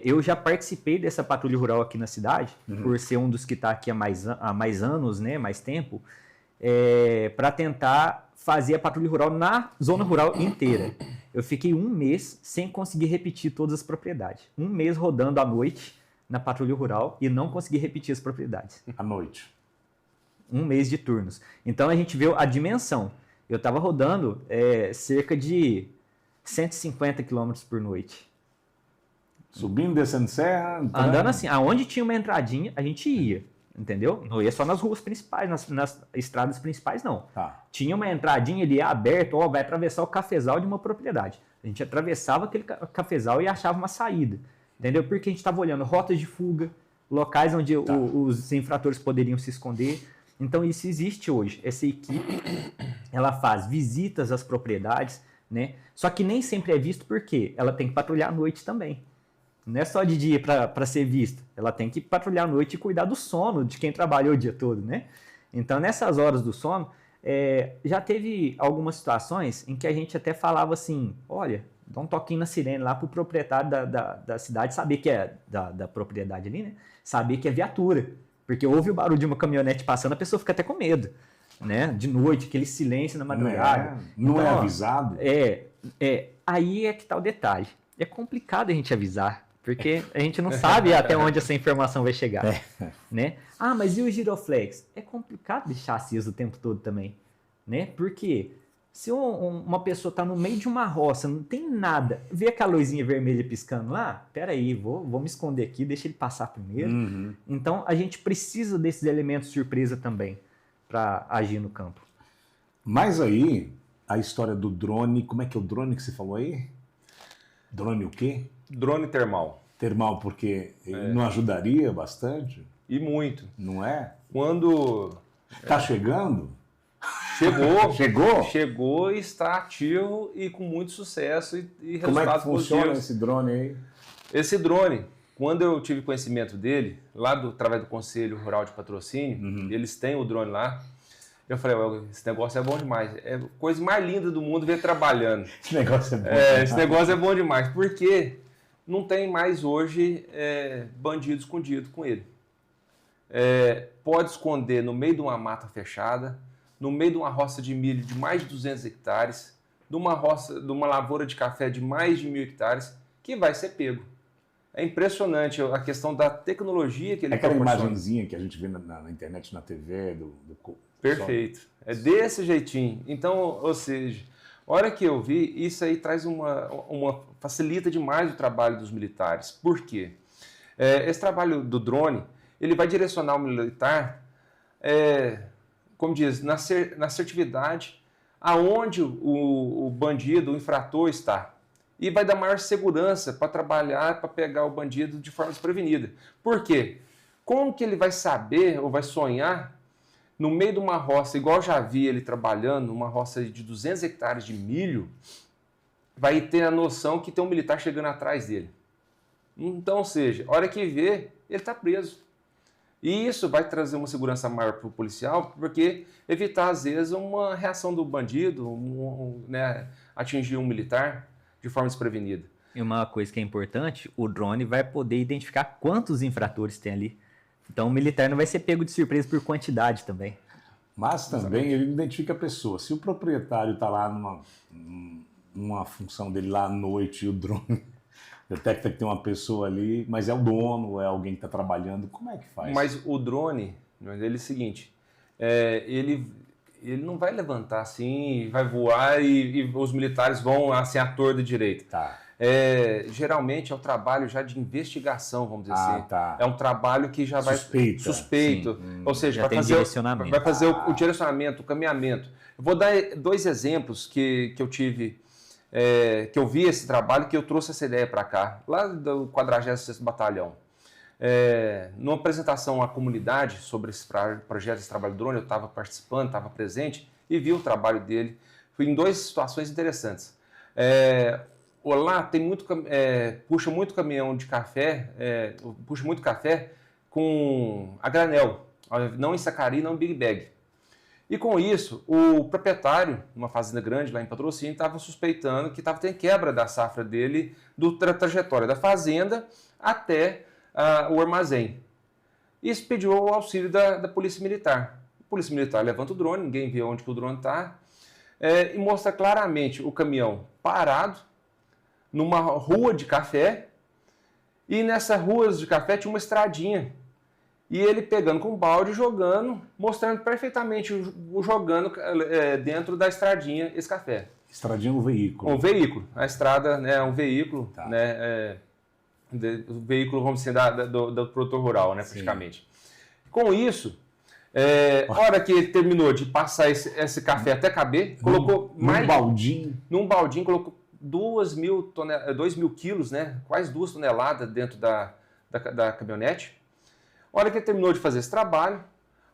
Speaker 4: Eu já participei dessa patrulha rural aqui na cidade, por ser um dos que está aqui há mais anos, né, mais tempo, para tentar fazer a patrulha rural na zona rural inteira. Eu fiquei 1 mês sem conseguir repetir todas as propriedades. 1 mês rodando à noite na patrulha rural e não consegui repetir as propriedades.
Speaker 2: À noite.
Speaker 4: 1 mês de turnos. Então a gente viu a dimensão. Eu estava rodando cerca de 150 km por noite.
Speaker 2: Subindo, descendo serra?
Speaker 4: Andando assim, aonde tinha uma entradinha, a gente ia. Entendeu? Não ia só nas ruas principais, nas estradas principais, não.
Speaker 2: Tá.
Speaker 4: Tinha uma entradinha, ele ia aberto, vai atravessar o cafezal de uma propriedade. A gente atravessava aquele cafezal e achava uma saída. Entendeu? Porque a gente estava olhando rotas de fuga, locais onde os infratores poderiam se esconder. Então isso existe hoje. Essa equipe, ela faz visitas às propriedades, né? Só que nem sempre é visto porque ela tem que patrulhar à noite também. Não é só de dia para ser vista. Ela tem que patrulhar à noite e cuidar do sono de quem trabalhou o dia todo, né? Então, nessas horas do sono, já teve algumas situações em que a gente até falava assim, olha, dá um toquinho na sirene lá para o proprietário da cidade saber que é da propriedade ali, né? Saber que é viatura. Porque ouve o barulho de uma caminhonete passando, a pessoa fica até com medo, né? De noite, aquele silêncio na madrugada.
Speaker 2: Não é avisado?
Speaker 4: Aí é que tá o detalhe. É complicado a gente avisar. Porque a gente não sabe até onde essa informação vai chegar, né? Ah, mas e o giroflex? É complicado deixar aceso o tempo todo também, né? Porque se uma pessoa está no meio de uma roça, não tem nada, vê aquela luzinha vermelha piscando lá, peraí, vou me esconder aqui, deixa ele passar primeiro. Então, a gente precisa desses elementos surpresa também para agir no campo.
Speaker 2: Mas aí, a história do drone, como é que é o drone que você falou aí? Drone o quê?
Speaker 3: Drone termal.
Speaker 2: Termal, porque ele não ajudaria bastante?
Speaker 3: E muito.
Speaker 2: Não é?
Speaker 3: Quando...
Speaker 2: Tá chegando?
Speaker 3: Chegou? Chegou e está ativo e com muito sucesso e resultados positivos.
Speaker 2: Como é que funciona esse drone aí?
Speaker 3: Esse drone, quando eu tive conhecimento dele, através do Conselho Rural de Patrocínio, eles têm o drone lá, eu falei, esse negócio é bom demais. É a coisa mais linda do mundo ver trabalhando.
Speaker 2: Esse negócio é bom.
Speaker 3: Esse negócio é bom demais. Por quê? não tem mais hoje bandido escondido com ele. Pode esconder no meio de uma mata fechada, no meio de uma roça de milho de mais de 200 hectares, de uma lavoura de café de mais de 1.000 hectares, que vai ser pego. É impressionante a questão da tecnologia que ele
Speaker 2: aquela
Speaker 3: proporciona.
Speaker 2: imagenzinha que a gente vê na internet, na TV,
Speaker 3: Perfeito. É desse jeitinho. Então, ou seja, a hora que eu vi, isso aí traz facilita demais o trabalho dos militares. Por quê? Esse trabalho do drone, ele vai direcionar o militar, como diz, na assertividade, aonde o bandido, o infrator está. E vai dar maior segurança para trabalhar, para pegar o bandido de forma desprevenida. Por quê? Como que ele vai saber ou vai sonhar no meio de uma roça, igual eu já vi ele trabalhando, numa roça de 200 hectares de milho, vai ter a noção que tem um militar chegando atrás dele. Então, ou seja, a hora que vê, ele está preso. E isso vai trazer uma segurança maior para o policial, porque evitar, às vezes, uma reação do bandido, atingir um militar de forma desprevenida.
Speaker 4: E uma coisa que é importante, o drone vai poder identificar quantos infratores tem ali. Então o militar não vai ser pego de surpresa por quantidade também.
Speaker 2: Mas também ele identifica a pessoa. Se o proprietário está lá numa função dele lá à noite e o drone detecta que tem uma pessoa ali, mas é o dono, é alguém que está trabalhando, como é que faz?
Speaker 3: Mas o drone, ele é o seguinte, ele não vai levantar assim, vai voar e os militares vão assim à torta direita.
Speaker 2: Tá.
Speaker 3: Geralmente é um trabalho já de investigação, vamos dizer assim.
Speaker 2: Tá.
Speaker 3: É um trabalho que já vai... Suspeito. Ou seja, vai fazer o direcionamento, o caminhamento. Eu vou dar 2 exemplos que eu tive, que eu vi esse trabalho, que eu trouxe essa ideia para cá, lá do 46º Batalhão. Numa apresentação à comunidade sobre esse projeto, esse trabalho do drone, eu estava participando, estava presente e vi o trabalho dele. Fui em 2 situações interessantes. Lá tem puxa muito caminhão de café, puxa muito café com a granel, não em sacari, não em big bag. E com isso, o proprietário, numa fazenda grande lá em Patrocínio, estava suspeitando que estava tendo quebra da safra dele, da trajetória da fazenda até o armazém. Isso pediu o auxílio da Polícia Militar. A Polícia Militar levanta o drone, ninguém vê onde que o drone está, e mostra claramente o caminhão parado numa rua de café, e nessa rua de café tinha uma estradinha. E ele pegando com um balde, jogando, mostrando perfeitamente jogando dentro da estradinha esse café.
Speaker 2: Estradinha é um veículo.
Speaker 3: Um veículo. A estrada é um veículo,
Speaker 2: tá.
Speaker 3: O veículo, vamos dizer, do produtor rural, praticamente. Com isso, a hora que ele terminou de passar esse café até caber, colocou mais... Num baldinho, colocou 2.000 quilos, quase 2 toneladas dentro da caminhonete. A hora que ele terminou de fazer esse trabalho,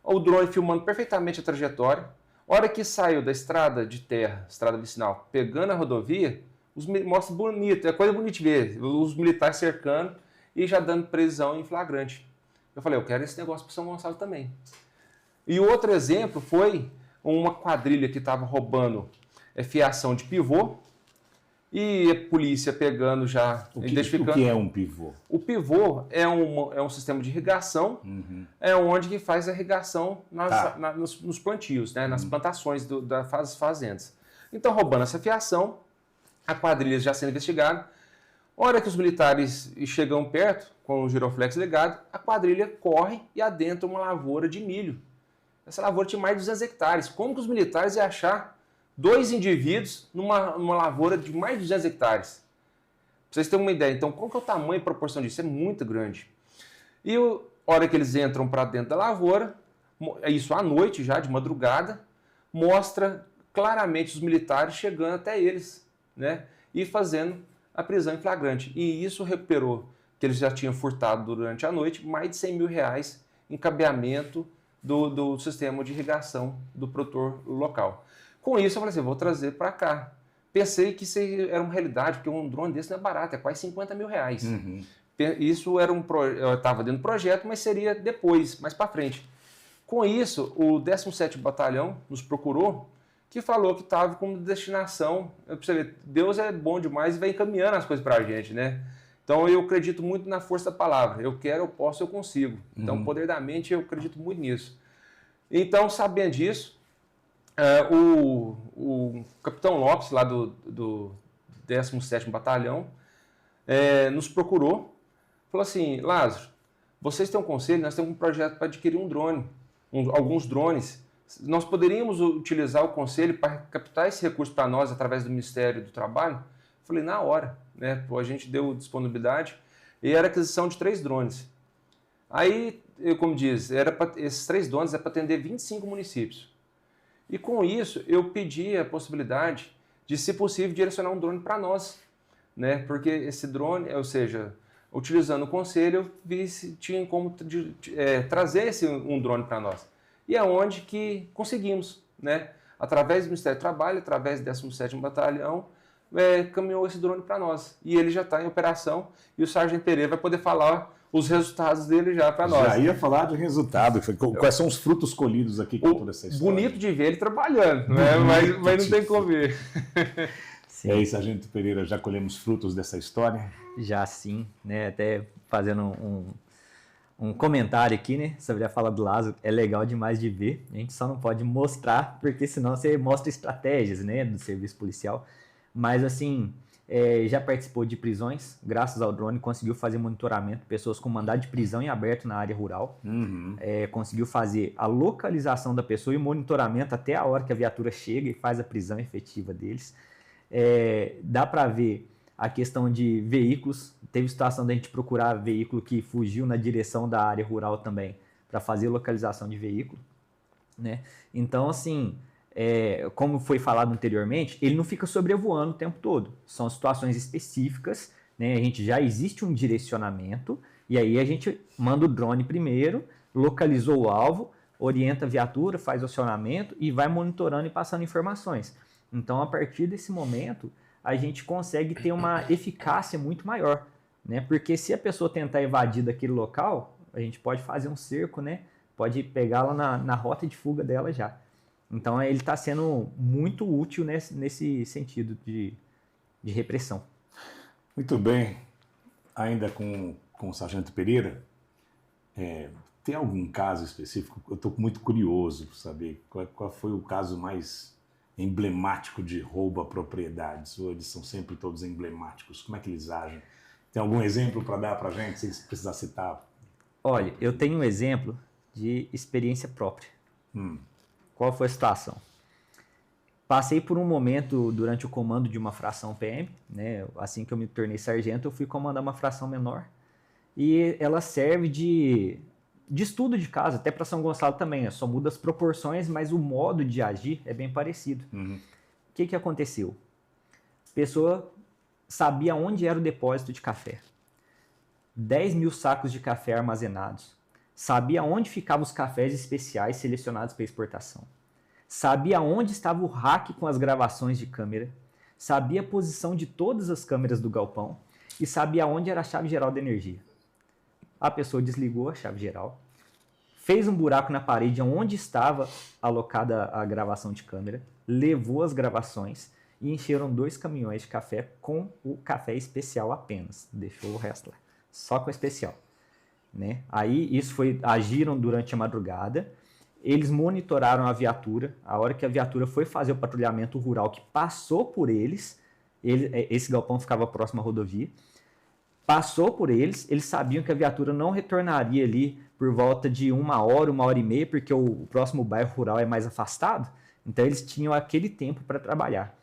Speaker 3: o drone filmando perfeitamente a trajetória, a hora que saiu da estrada de terra, estrada vicinal, pegando a rodovia, mostra bonito, é coisa bonita de ver, os militares cercando e já dando prisão em flagrante. Eu falei, eu quero esse negócio para São Gonçalo também. E outro exemplo foi uma quadrilha que estava roubando fiação de pivô, e a polícia pegando já, identificando...
Speaker 2: O que é um pivô?
Speaker 3: O pivô é um sistema de irrigação, onde que faz a irrigação nos plantios, nas plantações das fazendas. Então, roubando essa fiação, a quadrilha já sendo investigada. A hora que os militares chegam perto, com o giroflex ligado, a quadrilha corre e adentra uma lavoura de milho. Essa lavoura tinha mais de 200 hectares. Como que os militares iam achar 2 indivíduos numa lavoura de mais de 200 hectares. Pra vocês terem uma ideia, então, qual que é o tamanho e proporção disso? É muito grande. E a hora que eles entram para dentro da lavoura, isso à noite já, de madrugada, mostra claramente os militares chegando até eles, e fazendo a prisão em flagrante. E isso recuperou, que eles já tinham furtado durante a noite, mais de R$100 mil em cabeamento do sistema de irrigação do produtor local. Com isso, eu falei assim, vou trazer para cá. Pensei que isso era uma realidade, porque um drone desse não é barato, é quase R$50 mil. Isso era eu estava dentro do projeto, mas seria depois, mais para frente. Com isso, o 17º Batalhão nos procurou, que falou que estava como destinação. Pra você ver, Deus é bom demais e vai encaminhando as coisas para a gente, Então, eu acredito muito na força da palavra. Eu quero, eu posso, eu consigo. Então, o poder da mente, eu acredito muito nisso. Então, sabendo disso, o capitão Lopes, lá do 17º Batalhão, nos procurou. Falou assim, Lázaro, vocês têm um conselho, nós temos um projeto para adquirir um drone, alguns drones. Nós poderíamos utilizar o conselho para captar esse recurso para nós através do Ministério do Trabalho? Falei, na hora, né? A gente deu disponibilidade e era aquisição de 3 drones. Aí, como diz, esses 3 drones é para atender 25 municípios. E com isso, eu pedi a possibilidade de, se possível, direcionar um drone para nós, né? Porque esse drone, ou seja, utilizando o conselho, eu vi se tinha como trazer um drone para nós. E é onde que conseguimos, né? Através do Ministério do Trabalho, através do 17º Batalhão, caminhou esse drone para nós. E ele já está em operação e o Sargento Pereira vai poder falar os resultados dele já para nós.
Speaker 2: Já ia falar de resultado. Quais são os frutos colhidos aqui com toda essa história?
Speaker 3: Bonito de ver ele trabalhando, né? mas não tem como ver.
Speaker 4: Sim.
Speaker 2: E aí, Sargento Pereira, já colhemos frutos dessa história?
Speaker 4: Já sim, né? Até fazendo um comentário aqui, né? Sobre a fala do Lázaro, é legal demais de ver. A gente só não pode mostrar, porque senão você mostra estratégias, né? Do serviço policial. Mas assim, já participou de prisões, graças ao drone, conseguiu fazer monitoramento, pessoas com mandado de prisão em aberto na área rural. Conseguiu fazer a localização da pessoa e monitoramento até a hora que a viatura chega e faz a prisão efetiva deles. Dá para ver a questão de veículos. Teve situação da gente procurar veículo que fugiu na direção da área rural também, para fazer localização de veículo, né? Então, assim, como foi falado anteriormente, ele não fica sobrevoando o tempo todo. São situações específicas, né? A gente já existe um direcionamento, e aí a gente manda o drone primeiro, localizou o alvo, orienta a viatura, faz o acionamento e vai monitorando e passando informações. Então, a partir desse momento, a gente consegue ter uma eficácia muito maior, né? Porque se a pessoa tentar evadir daquele local, a gente pode fazer um cerco, né? Pode pegá-la na rota de fuga dela já. Então, ele está sendo muito útil nesse sentido de repressão.
Speaker 2: Muito bem. Ainda com o Sargento Pereira, tem algum caso específico? Eu estou muito curioso para saber qual foi o caso mais emblemático de roubo a propriedades, ou eles são sempre todos emblemáticos? Como é que eles agem? Tem algum exemplo para dar para a gente, sem precisar citar?
Speaker 4: Olha, eu tenho um exemplo de experiência própria. Qual foi a situação? Passei por um momento durante o comando de uma fração PM, né? Assim que eu me tornei sargento, eu fui comandar uma fração menor, e ela serve de estudo de caso, até para São Gonçalo também, só muda as proporções, mas o modo de agir é bem parecido. O que aconteceu? A pessoa sabia onde era o depósito de café. 10 mil sacos de café armazenados. Sabia onde ficavam os cafés especiais selecionados para exportação. Sabia onde estava o rack com as gravações de câmera. Sabia a posição de todas as câmeras do galpão. E sabia onde era a chave geral da energia. A pessoa desligou a chave geral, fez um buraco na parede onde estava alocada a gravação de câmera, levou as gravações e encheram 2 caminhões de café com o café especial apenas. Deixou o resto lá, só com o especial, né? Aí agiram durante a madrugada, eles monitoraram a viatura, a hora que a viatura foi fazer o patrulhamento rural que passou por eles, esse galpão ficava próximo à rodovia, passou por eles sabiam que a viatura não retornaria ali por volta de 1 hora e meia, porque o próximo bairro rural é mais afastado, então eles tinham aquele tempo para trabalhar.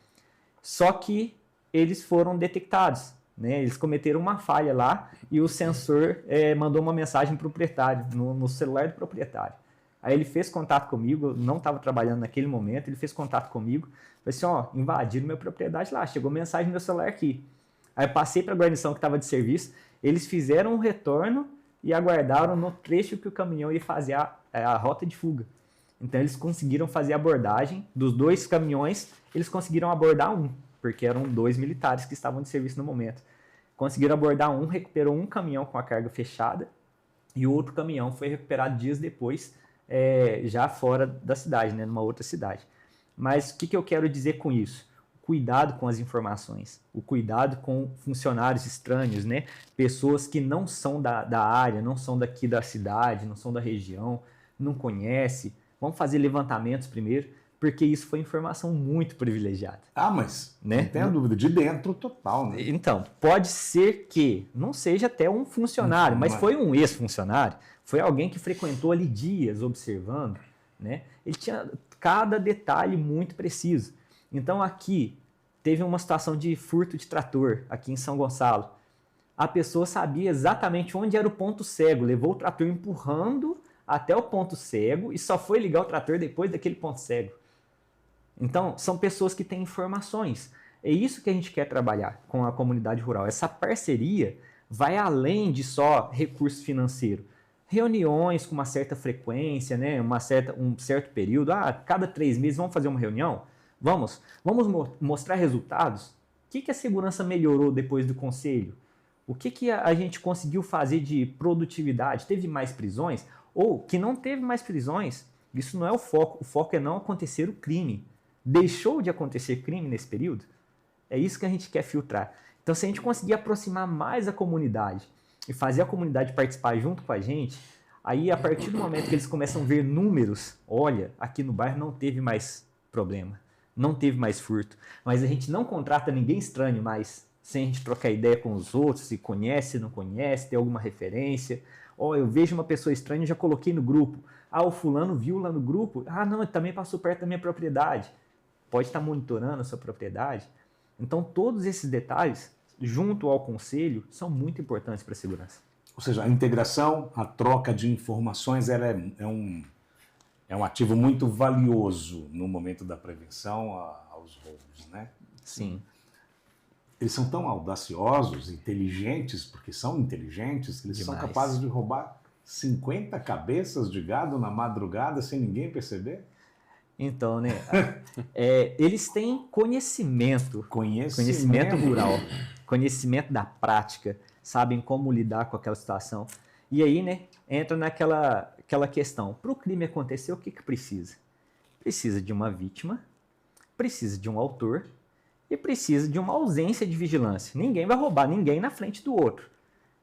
Speaker 4: Só que eles foram detectados, né? Eles cometeram uma falha lá e o sensor mandou uma mensagem para o proprietário, no celular do proprietário. Aí ele fez contato comigo, eu não estava trabalhando naquele momento, ele fez contato comigo, falei assim, invadiram minha propriedade lá, chegou mensagem no meu celular aqui. Aí eu passei para a guarnição que estava de serviço, eles fizeram um retorno e aguardaram no trecho que o caminhão ia fazer a rota de fuga. Então eles conseguiram fazer a abordagem dos 2 caminhões, eles conseguiram abordar um, porque eram 2 militares que estavam de serviço no momento. Conseguiram abordar um, recuperou um caminhão com a carga fechada e o outro caminhão foi recuperado dias depois, já fora da cidade, né, numa outra cidade. Mas o que eu quero dizer com isso? cuidado com as informações, o cuidado com funcionários estranhos, né? Pessoas que não são da área, não são daqui da cidade, não são da região, não conhecem. Vamos fazer levantamentos primeiro, porque isso foi informação muito privilegiada.
Speaker 2: Mas
Speaker 4: né?
Speaker 2: Não tenho dúvida, de dentro total, né?
Speaker 4: Então, pode ser que não seja até um funcionário, mas foi um ex-funcionário, foi alguém que frequentou ali dias observando, né? Ele tinha cada detalhe muito preciso. Então aqui teve uma situação de furto de trator aqui em São Gonçalo. A pessoa sabia exatamente onde era o ponto cego, levou o trator empurrando até o ponto cego e só foi ligar o trator depois daquele ponto cego. Então, são pessoas que têm informações. É isso que a gente quer trabalhar com a comunidade rural. Essa parceria vai além de só recurso financeiro. Reuniões com uma certa frequência, né? Um certo período. Cada 3 meses vamos fazer uma reunião? Vamos mostrar resultados. O que a segurança melhorou depois do conselho? O que a gente conseguiu fazer de produtividade? Teve mais prisões? Ou que não teve mais prisões? Isso não é o foco. O foco é não acontecer o crime. Deixou de acontecer crime nesse período? É isso que a gente quer filtrar. Então, se a gente conseguir aproximar mais a comunidade e fazer a comunidade participar junto com a gente, aí a partir do momento que eles começam a ver números, olha, aqui no bairro não teve mais problema, não teve mais furto, mas a gente não contrata ninguém estranho mais, sem a gente trocar ideia com os outros, se conhece, se não conhece, tem alguma referência. Eu vejo uma pessoa estranha e já coloquei no grupo. O fulano viu lá no grupo. Não, ele também passou perto da minha propriedade. Pode estar monitorando a sua propriedade. Então, todos esses detalhes, junto ao conselho, são muito importantes para a segurança.
Speaker 2: Ou seja, a integração, a troca de informações, ela é um ativo muito valioso no momento da prevenção aos roubos, né?
Speaker 4: Sim.
Speaker 2: Eles são tão audaciosos, inteligentes, porque são inteligentes, que eles
Speaker 4: Demais.
Speaker 2: são capazes de roubar 50 cabeças de gado na madrugada sem ninguém perceber?
Speaker 4: Então, né? Eles têm conhecimento rural, conhecimento da prática, sabem como lidar com aquela situação. E aí, né, entra naquela questão. Para o crime acontecer, o que precisa? Precisa de uma vítima, precisa de um autor e precisa de uma ausência de vigilância. Ninguém vai roubar ninguém na frente do outro.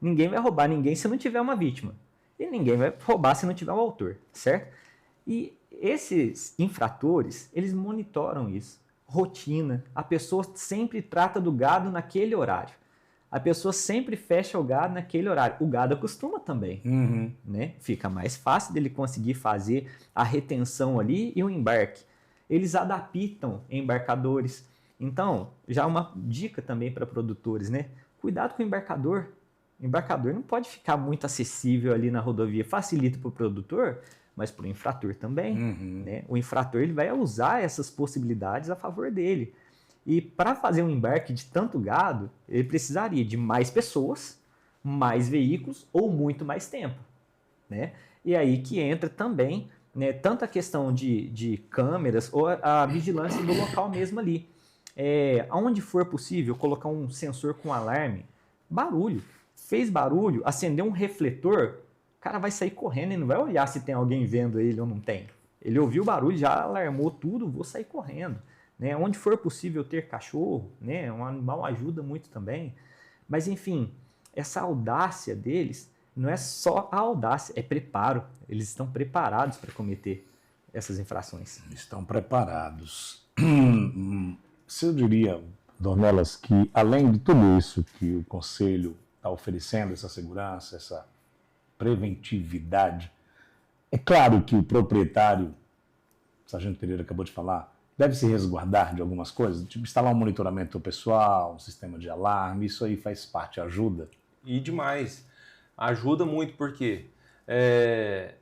Speaker 4: Ninguém vai roubar ninguém se não tiver uma vítima. E ninguém vai roubar se não tiver um autor, certo? E esses infratores, eles monitoram isso. Rotina. A pessoa sempre trata do gado naquele horário. A pessoa sempre fecha o gado naquele horário. O gado acostuma também. Né? Fica mais fácil dele conseguir fazer a retenção ali e o embarque. Eles adaptam embarcadores. Então, já uma dica também para produtores, né? Cuidado com o embarcador. O embarcador não pode ficar muito acessível ali na rodovia. Facilita para o produtor, mas para o infrator também. Né? O infrator ele vai usar essas possibilidades a favor dele. E para fazer um embarque de tanto gado, ele precisaria de mais pessoas, mais veículos ou muito mais tempo. Né? E aí que entra também, né, tanto a questão de câmeras ou a vigilância do local mesmo ali. Onde for possível, colocar um sensor com alarme, barulho. Fez barulho, acendeu um refletor, o cara vai sair correndo e não vai olhar se tem alguém vendo ele ou não tem. Ele ouviu o barulho, já alarmou tudo, vou sair correndo. Né? Onde for possível ter cachorro, né? Um animal ajuda muito também. Mas, enfim, essa audácia deles não é só a audácia, é preparo. Eles estão preparados para cometer essas infrações.
Speaker 2: Estão preparados. Se eu diria, Dornelas, que além de tudo isso que o Conselho está oferecendo, essa segurança, essa preventividade, é claro que o proprietário, o Sargento Pereira acabou de falar, deve se resguardar de algumas coisas, tipo instalar um monitoramento pessoal, um sistema de alarme, isso aí faz parte, ajuda.
Speaker 3: E demais. Ajuda muito porque é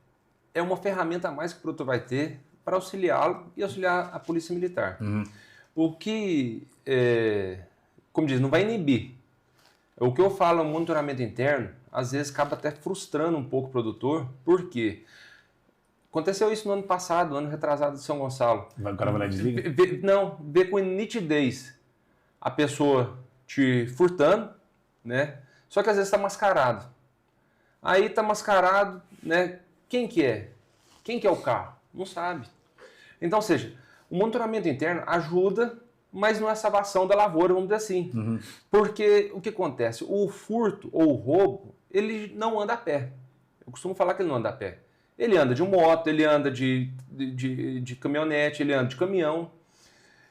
Speaker 3: uma ferramenta a mais que o produtor vai ter para auxiliá-lo e auxiliar a Polícia Militar. O que, como diz, não vai inibir. O que eu falo, monitoramento interno, às vezes acaba até frustrando um pouco o produtor, por quê? Aconteceu isso no ano passado, ano retrasado de São Gonçalo.
Speaker 2: O cara vai lá e desliga?
Speaker 3: Vê com nitidez a pessoa te furtando, né? Só que às vezes está mascarado. Aí está mascarado, né? Quem que é? Quem que é o carro? Não sabe. Então, ou seja, o monitoramento interno ajuda, mas não é salvação da lavoura, vamos dizer assim. Porque o que acontece? O furto ou o roubo, ele não anda a pé. Eu costumo falar que ele não anda a pé. Ele anda de moto, ele anda de caminhonete, ele anda de caminhão.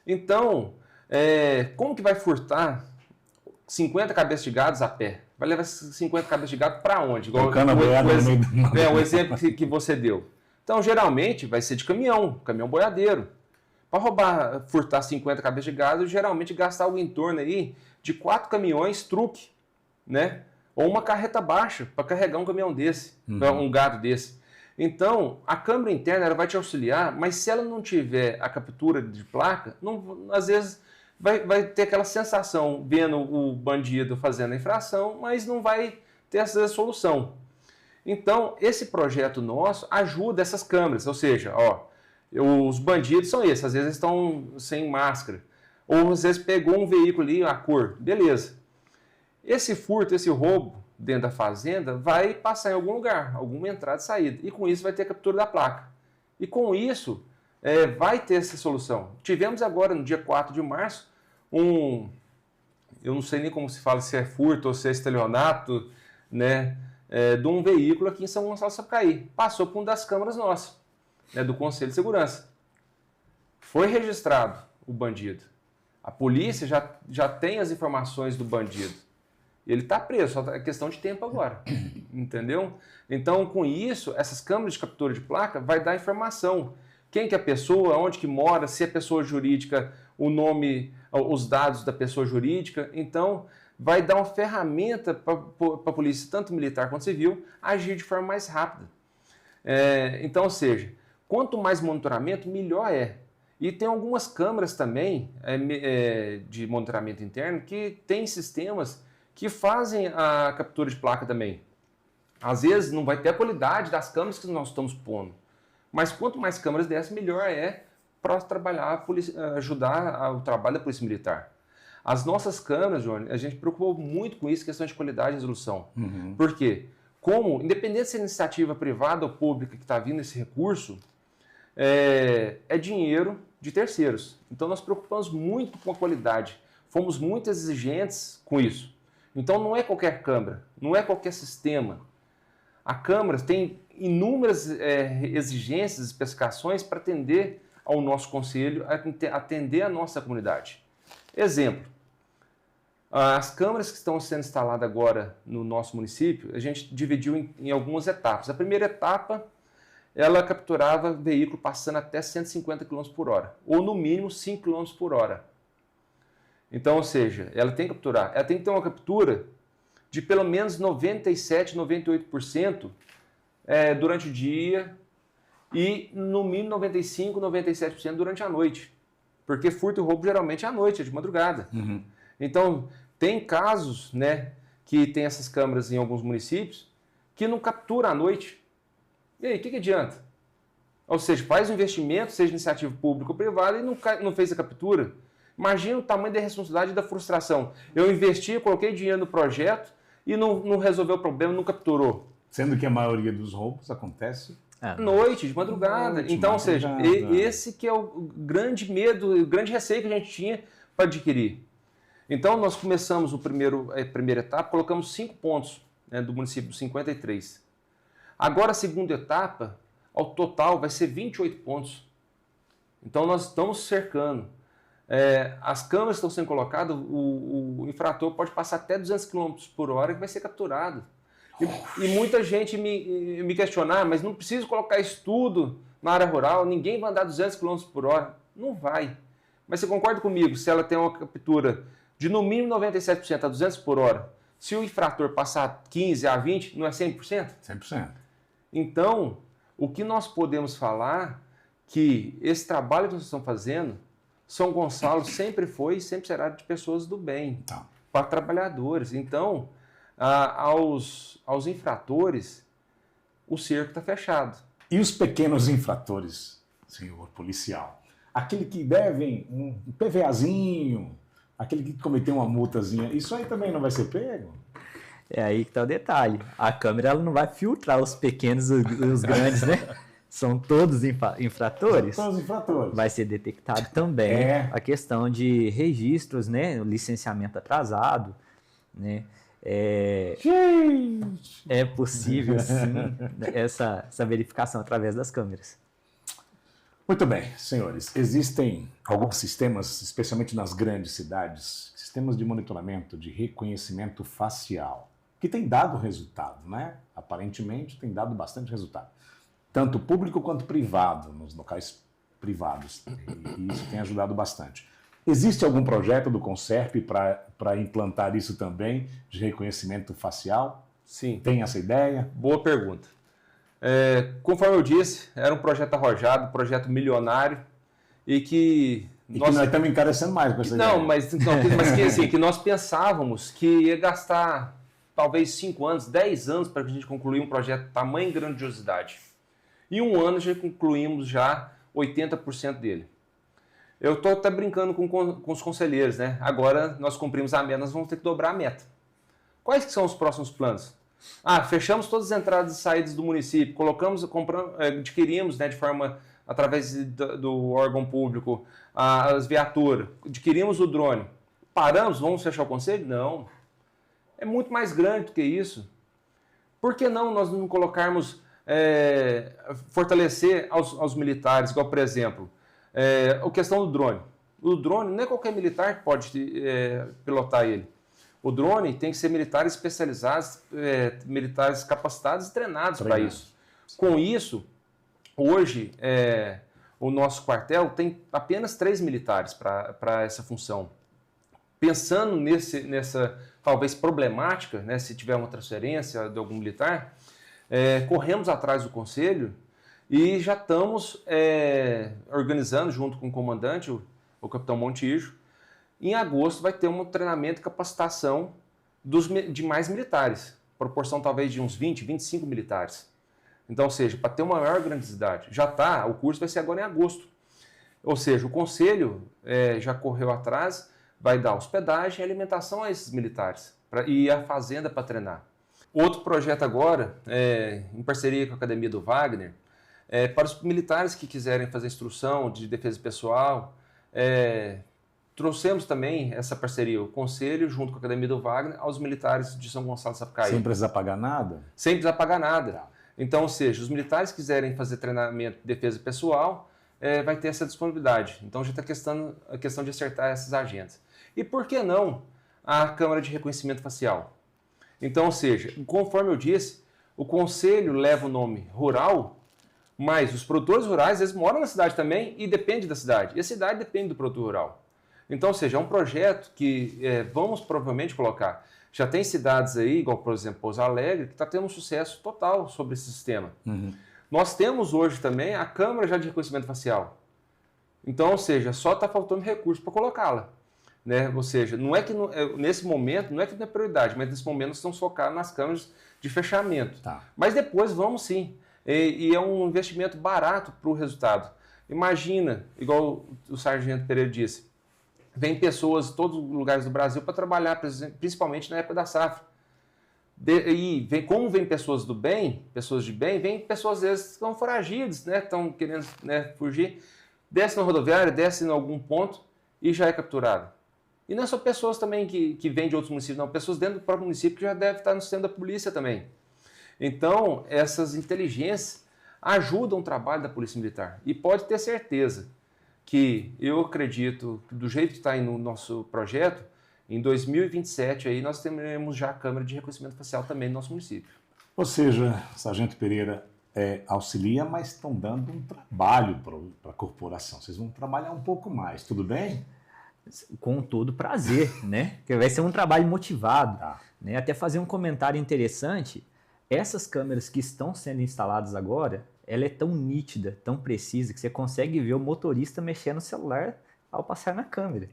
Speaker 3: Então, como que vai furtar 50 cabeças de gados a pé? Vai levar 50 cabeças de gado para onde? Igual o exemplo que você deu. Então, geralmente, vai ser de caminhão boiadeiro. Para furtar 50 cabeças de gado, geralmente gastar algo em torno aí de 4 caminhões truque, né? Ou uma carreta baixa para carregar um caminhão desse, um gado desse. Então, a câmera interna ela vai te auxiliar, mas se ela não tiver a captura de placa, às vezes vai ter aquela sensação vendo o bandido fazendo a infração, mas não vai ter essa solução. Então, esse projeto nosso ajuda essas câmeras, ou seja, os bandidos são esses, às vezes estão sem máscara, ou às vezes pegou um veículo ali, a cor, beleza. Esse furto, esse roubo dentro da fazenda vai passar em algum lugar, alguma entrada e saída. E com isso vai ter a captura da placa. E com isso vai ter essa solução. Tivemos agora, no dia 4 de março, eu não sei nem como se fala, se é furto ou se é estelionato, né, de um veículo aqui em São Gonçalo do Sapucaí. Passou por uma das câmaras nossas, né, do Conselho de Segurança. Foi registrado o bandido. A polícia já tem as informações do bandido. Ele está preso, só é questão de tempo agora, entendeu? Então, com isso, essas câmeras de captura de placa vai dar informação. Quem que é a pessoa, onde que mora, se é pessoa jurídica, o nome, os dados da pessoa jurídica. Então, vai dar uma ferramenta para a polícia, tanto militar quanto civil, agir de forma mais rápida. Então, ou seja, quanto mais monitoramento, melhor é. E tem algumas câmeras também de monitoramento interno que tem sistemas que fazem a captura de placa também. Às vezes não vai ter a qualidade das câmeras que nós estamos pondo, mas quanto mais câmeras dessas, melhor é para trabalhar, ajudar o trabalho da Polícia Militar. As nossas câmeras, Johnny, a gente preocupou muito com isso, questão de qualidade e resolução. Por quê? Como, independente se é iniciativa privada ou pública que está vindo esse recurso, é dinheiro de terceiros. Então nós preocupamos muito com a qualidade, fomos muito exigentes com isso. Então não é qualquer câmera, não é qualquer sistema. A câmara tem inúmeras exigências, especificações para atender ao nosso conselho, atender a nossa comunidade. Exemplo, as câmaras que estão sendo instaladas agora no nosso município, a gente dividiu em algumas etapas. A primeira etapa, ela capturava veículo passando até 150 km por hora, ou no mínimo 5 km por hora. Então, ou seja, ela tem que capturar, ela tem que ter uma captura de pelo menos 97, 98% durante o dia e no mínimo 95, 97% durante a noite. Porque furto e roubo geralmente é à noite, é de madrugada. Então, tem casos, né, que tem essas câmeras em alguns municípios que não captura à noite. E aí, o que adianta? Ou seja, faz um investimento, seja iniciativa pública ou privada, e não fez a captura. Imagina o tamanho da responsabilidade e da frustração. Eu investi, coloquei dinheiro no projeto e não resolveu o problema, não capturou.
Speaker 2: Sendo que a maioria dos roubos acontece
Speaker 3: à noite, de madrugada. Então, ou seja, esse que é o grande medo, o grande receio que a gente tinha para adquirir. Então, nós começamos a primeira etapa, colocamos 5 pontos, né, do município, 53. Agora, a segunda etapa, ao total, vai ser 28 pontos. Então, nós estamos cercando. As câmeras estão sendo colocadas, o infrator pode passar até 200 km por hora que vai ser capturado. E muita gente me questionar, mas não preciso colocar isso tudo na área rural, ninguém vai andar 200 km por hora. Não vai. Mas você concorda comigo, se ela tem uma captura de no mínimo 97% a 200 por hora, se o infrator passar 15 a 20, não é 100%?
Speaker 2: 100%.
Speaker 3: Então, o que nós podemos falar que esse trabalho que nós estamos fazendo, São Gonçalo sempre foi e sempre será de pessoas do bem, para trabalhadores. Então, aos infratores, o cerco está fechado.
Speaker 2: E os pequenos infratores, senhor policial? Aquele que devem um PVAzinho, aquele que cometeu uma multazinha, isso aí também não vai ser pego?
Speaker 4: É aí que está o detalhe. A câmera ela não vai filtrar os pequenos e os grandes, né? são todos infratores,
Speaker 2: São todos infratores.
Speaker 4: vai ser detectado também a questão de registros, né? O licenciamento atrasado, né? É possível, sim, essa verificação através das câmeras.
Speaker 2: Muito bem, senhores. Existem alguns sistemas, especialmente nas grandes cidades, sistemas de monitoramento, de reconhecimento facial, que tem dado resultado, né? Aparentemente tem dado bastante resultado. Tanto público quanto privado, nos locais privados. E isso tem ajudado bastante. Existe algum projeto do Conserp para implantar isso também, de reconhecimento facial?
Speaker 3: Sim.
Speaker 2: Tem essa ideia?
Speaker 3: Boa pergunta. Conforme eu disse, era um projeto arrojado, um projeto milionário, e que...
Speaker 2: Que nós estamos encarecendo mais com essa ideia.
Speaker 3: Não, mas que, assim, que nós pensávamos que ia gastar talvez 5 anos, 10 anos para a gente concluir um projeto de tamanha grandiosidade. Em 1 ano já concluímos já 80% dele. Eu estou até brincando com os conselheiros, né? Agora nós cumprimos a meta, nós vamos ter que dobrar a meta. Quais que são os próximos planos? Fechamos todas as entradas e saídas do município, adquirimos, né, de forma através do órgão público as viaturas, adquirimos o drone. Paramos? Vamos fechar o conselho? Não. É muito mais grande do que isso. Por que não nós não colocarmos, fortalecer aos militares, igual, por exemplo, a questão do drone. O drone não é qualquer militar que pode pilotar ele. O drone tem que ser militares especializados, militares capacitados e treinados para isso. Com isso, hoje, o nosso quartel tem apenas 3 militares para essa função. Pensando nessa, talvez, problemática, né, se tiver uma transferência de algum militar, corremos atrás do conselho e já estamos organizando, junto com o comandante, o capitão Montijo. Em agosto vai ter um treinamento e capacitação de mais militares, proporção talvez de uns 20, 25 militares. Então, ou seja, para ter uma maior grandiosidade. O curso vai ser agora em agosto. Ou seja, o conselho já correu atrás, vai dar hospedagem e alimentação a esses militares e a fazenda para treinar. Outro projeto agora, em parceria com a Academia do Wagner, para os militares que quiserem fazer instrução de defesa pessoal, trouxemos também essa parceria, o Conselho, junto com a Academia do Wagner, aos militares de São Gonçalo do Sapucaí.
Speaker 2: Sem precisar pagar nada?
Speaker 3: Sem precisar pagar nada. Então, ou seja, os militares que quiserem fazer treinamento de defesa pessoal, vai ter essa disponibilidade. Então, já está a questão de acertar essas agendas. E por que não a Câmara de Reconhecimento Facial? Então, ou seja, conforme eu disse, o Conselho leva o nome rural, mas os produtores rurais, eles moram na cidade também e dependem da cidade. E a cidade depende do produtor rural. Então, ou seja, é um projeto que vamos provavelmente colocar. Já tem cidades aí, igual, por exemplo, Pouso Alegre, que está tendo um sucesso total sobre esse sistema. Uhum. Nós temos hoje também a Câmara já de Reconhecimento Facial. Então, ou seja, só está faltando recurso para colocá-la. Né? Ou seja, não é que nesse momento, não é que não é prioridade, mas nesse momento nós estamos focados nas câmaras de fechamento. Tá. Mas depois vamos sim. E é um investimento barato para o resultado. Imagina, igual o Sargento Pereira disse, vem pessoas de todos os lugares do Brasil para trabalhar, principalmente na época da safra. Como vem pessoas do bem, pessoas de bem, vem pessoas às vezes que estão foragidas, né, estão querendo, né, fugir, desce na rodoviária, desce em algum ponto e já é capturado. E não é só pessoas também que vêm de outros municípios, não, pessoas dentro do próprio município que já devem estar no sistema da polícia também. Então, essas inteligências ajudam o trabalho da Polícia Militar. E pode ter certeza que eu acredito que do jeito que está aí no nosso projeto, em 2027 aí nós teremos já a Câmara de Reconhecimento Facial também no nosso município.
Speaker 2: Ou seja, Sargento Pereira auxilia, mas estão dando um trabalho para a corporação. Vocês vão trabalhar um pouco mais, tudo bem?
Speaker 4: Com todo prazer, né? Porque vai ser um trabalho motivado. Né? Até fazer um comentário interessante, essas câmeras que estão sendo instaladas agora, ela é tão nítida, tão precisa, que você consegue ver o motorista mexendo no celular ao passar na câmera.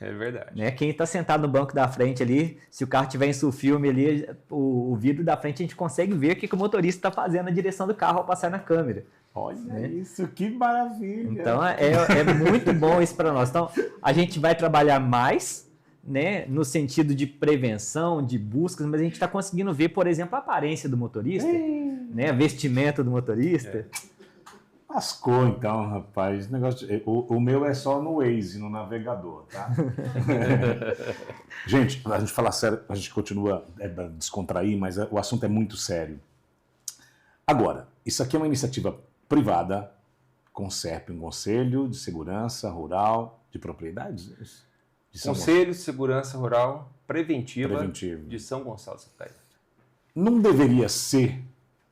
Speaker 3: É verdade.
Speaker 4: Né? Quem está sentado no banco da frente ali, se o carro tiver em sulfilme ali, o vidro da frente a gente consegue ver o que o motorista está fazendo na direção do carro ao passar na câmera.
Speaker 2: Olha, né? Isso, que maravilha!
Speaker 4: Então é muito bom isso para nós. Então a gente vai trabalhar mais, né, no sentido de prevenção, de buscas, mas a gente está conseguindo ver, por exemplo, a aparência do motorista, né, vestimenta do motorista.
Speaker 2: Lascou então, rapaz. O meu é só no Waze, no navegador, tá? Gente, a gente fala sério, a gente continua pra descontrair, mas o assunto é muito sério. Agora, isso aqui é uma iniciativa privada, com CERP, um Conselho de Segurança Rural de Propriedades?
Speaker 3: Conselho de Segurança Rural Preventiva de São Gonçalo de Sapucaí.
Speaker 2: Não deveria ser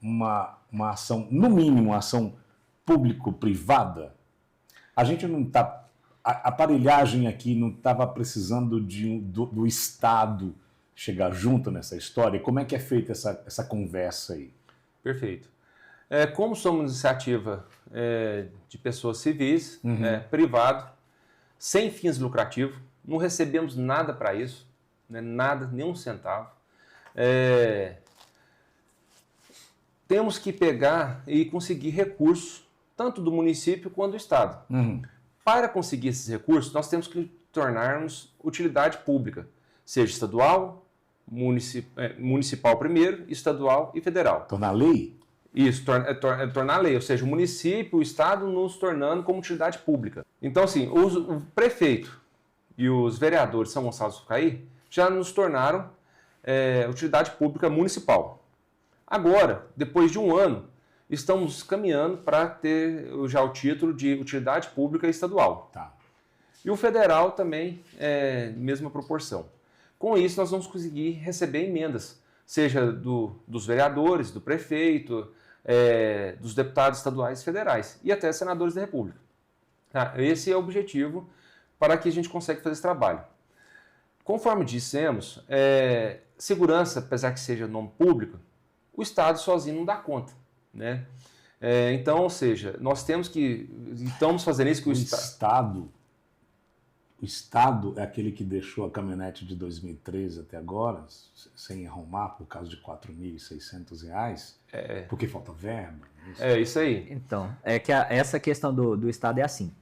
Speaker 2: uma ação, no mínimo, uma ação público-privada? A gente não está... A aparelhagem aqui não estava precisando do Estado chegar junto nessa história? Como é que é feita essa conversa aí?
Speaker 3: Perfeito. Como somos iniciativa de pessoas civis, privado, sem fins lucrativos, não recebemos nada para isso, né, nada, nenhum centavo. Temos que pegar e conseguir recursos, tanto do município quanto do Estado. Para conseguir esses recursos, nós temos que tornarmos utilidade pública, seja estadual, municipal primeiro, estadual e federal.
Speaker 2: Tornar lei?
Speaker 3: Isso, tornar lei, ou seja, o município, o Estado nos tornando como utilidade pública. Então, assim, o prefeito e os vereadores de São Gonçalo de Sapucaí já nos tornaram utilidade pública municipal. Agora, depois de um ano, estamos caminhando para ter já o título de utilidade pública estadual.
Speaker 2: Tá.
Speaker 3: E o federal também mesma proporção. Com isso, nós vamos conseguir receber emendas, seja dos vereadores, do prefeito, dos deputados estaduais e federais, e até senadores da República. Tá? Esse é o objetivo para que a gente consiga fazer esse trabalho. Conforme dissemos, segurança, apesar que seja nome público, o Estado sozinho não dá conta, né? Então, ou seja, nós temos que... Estamos fazendo isso que
Speaker 2: O Estado é aquele que deixou a caminhonete de 2013 até agora, sem arrumar, por causa de R$ 4.600, porque falta verba.
Speaker 3: Isso aí.
Speaker 4: Então, essa questão do Estado é assim.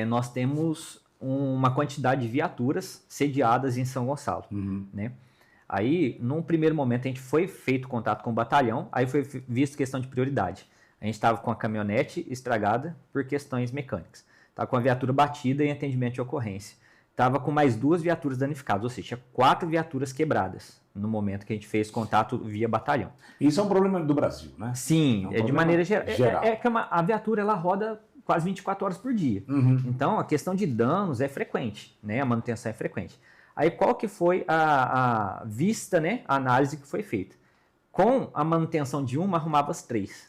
Speaker 4: Nós temos uma quantidade de viaturas sediadas em São Gonçalo, né? Aí, num primeiro momento, a gente foi feito contato com o batalhão, aí foi visto questão de prioridade. A gente estava com a caminhonete estragada por questões mecânicas. Estava com a viatura batida em atendimento de ocorrência. Estava com mais 2 viaturas danificadas, ou seja, tinha 4 viaturas quebradas no momento que a gente fez contato via batalhão.
Speaker 2: Isso é um problema do Brasil, né?
Speaker 4: Sim, de maneira geral. Que a viatura ela roda quase 24 horas por dia. Então, a questão de danos é frequente, né? A manutenção é frequente. Aí, qual que foi a vista, né? A análise que foi feita? Com a manutenção de uma, arrumava as 3.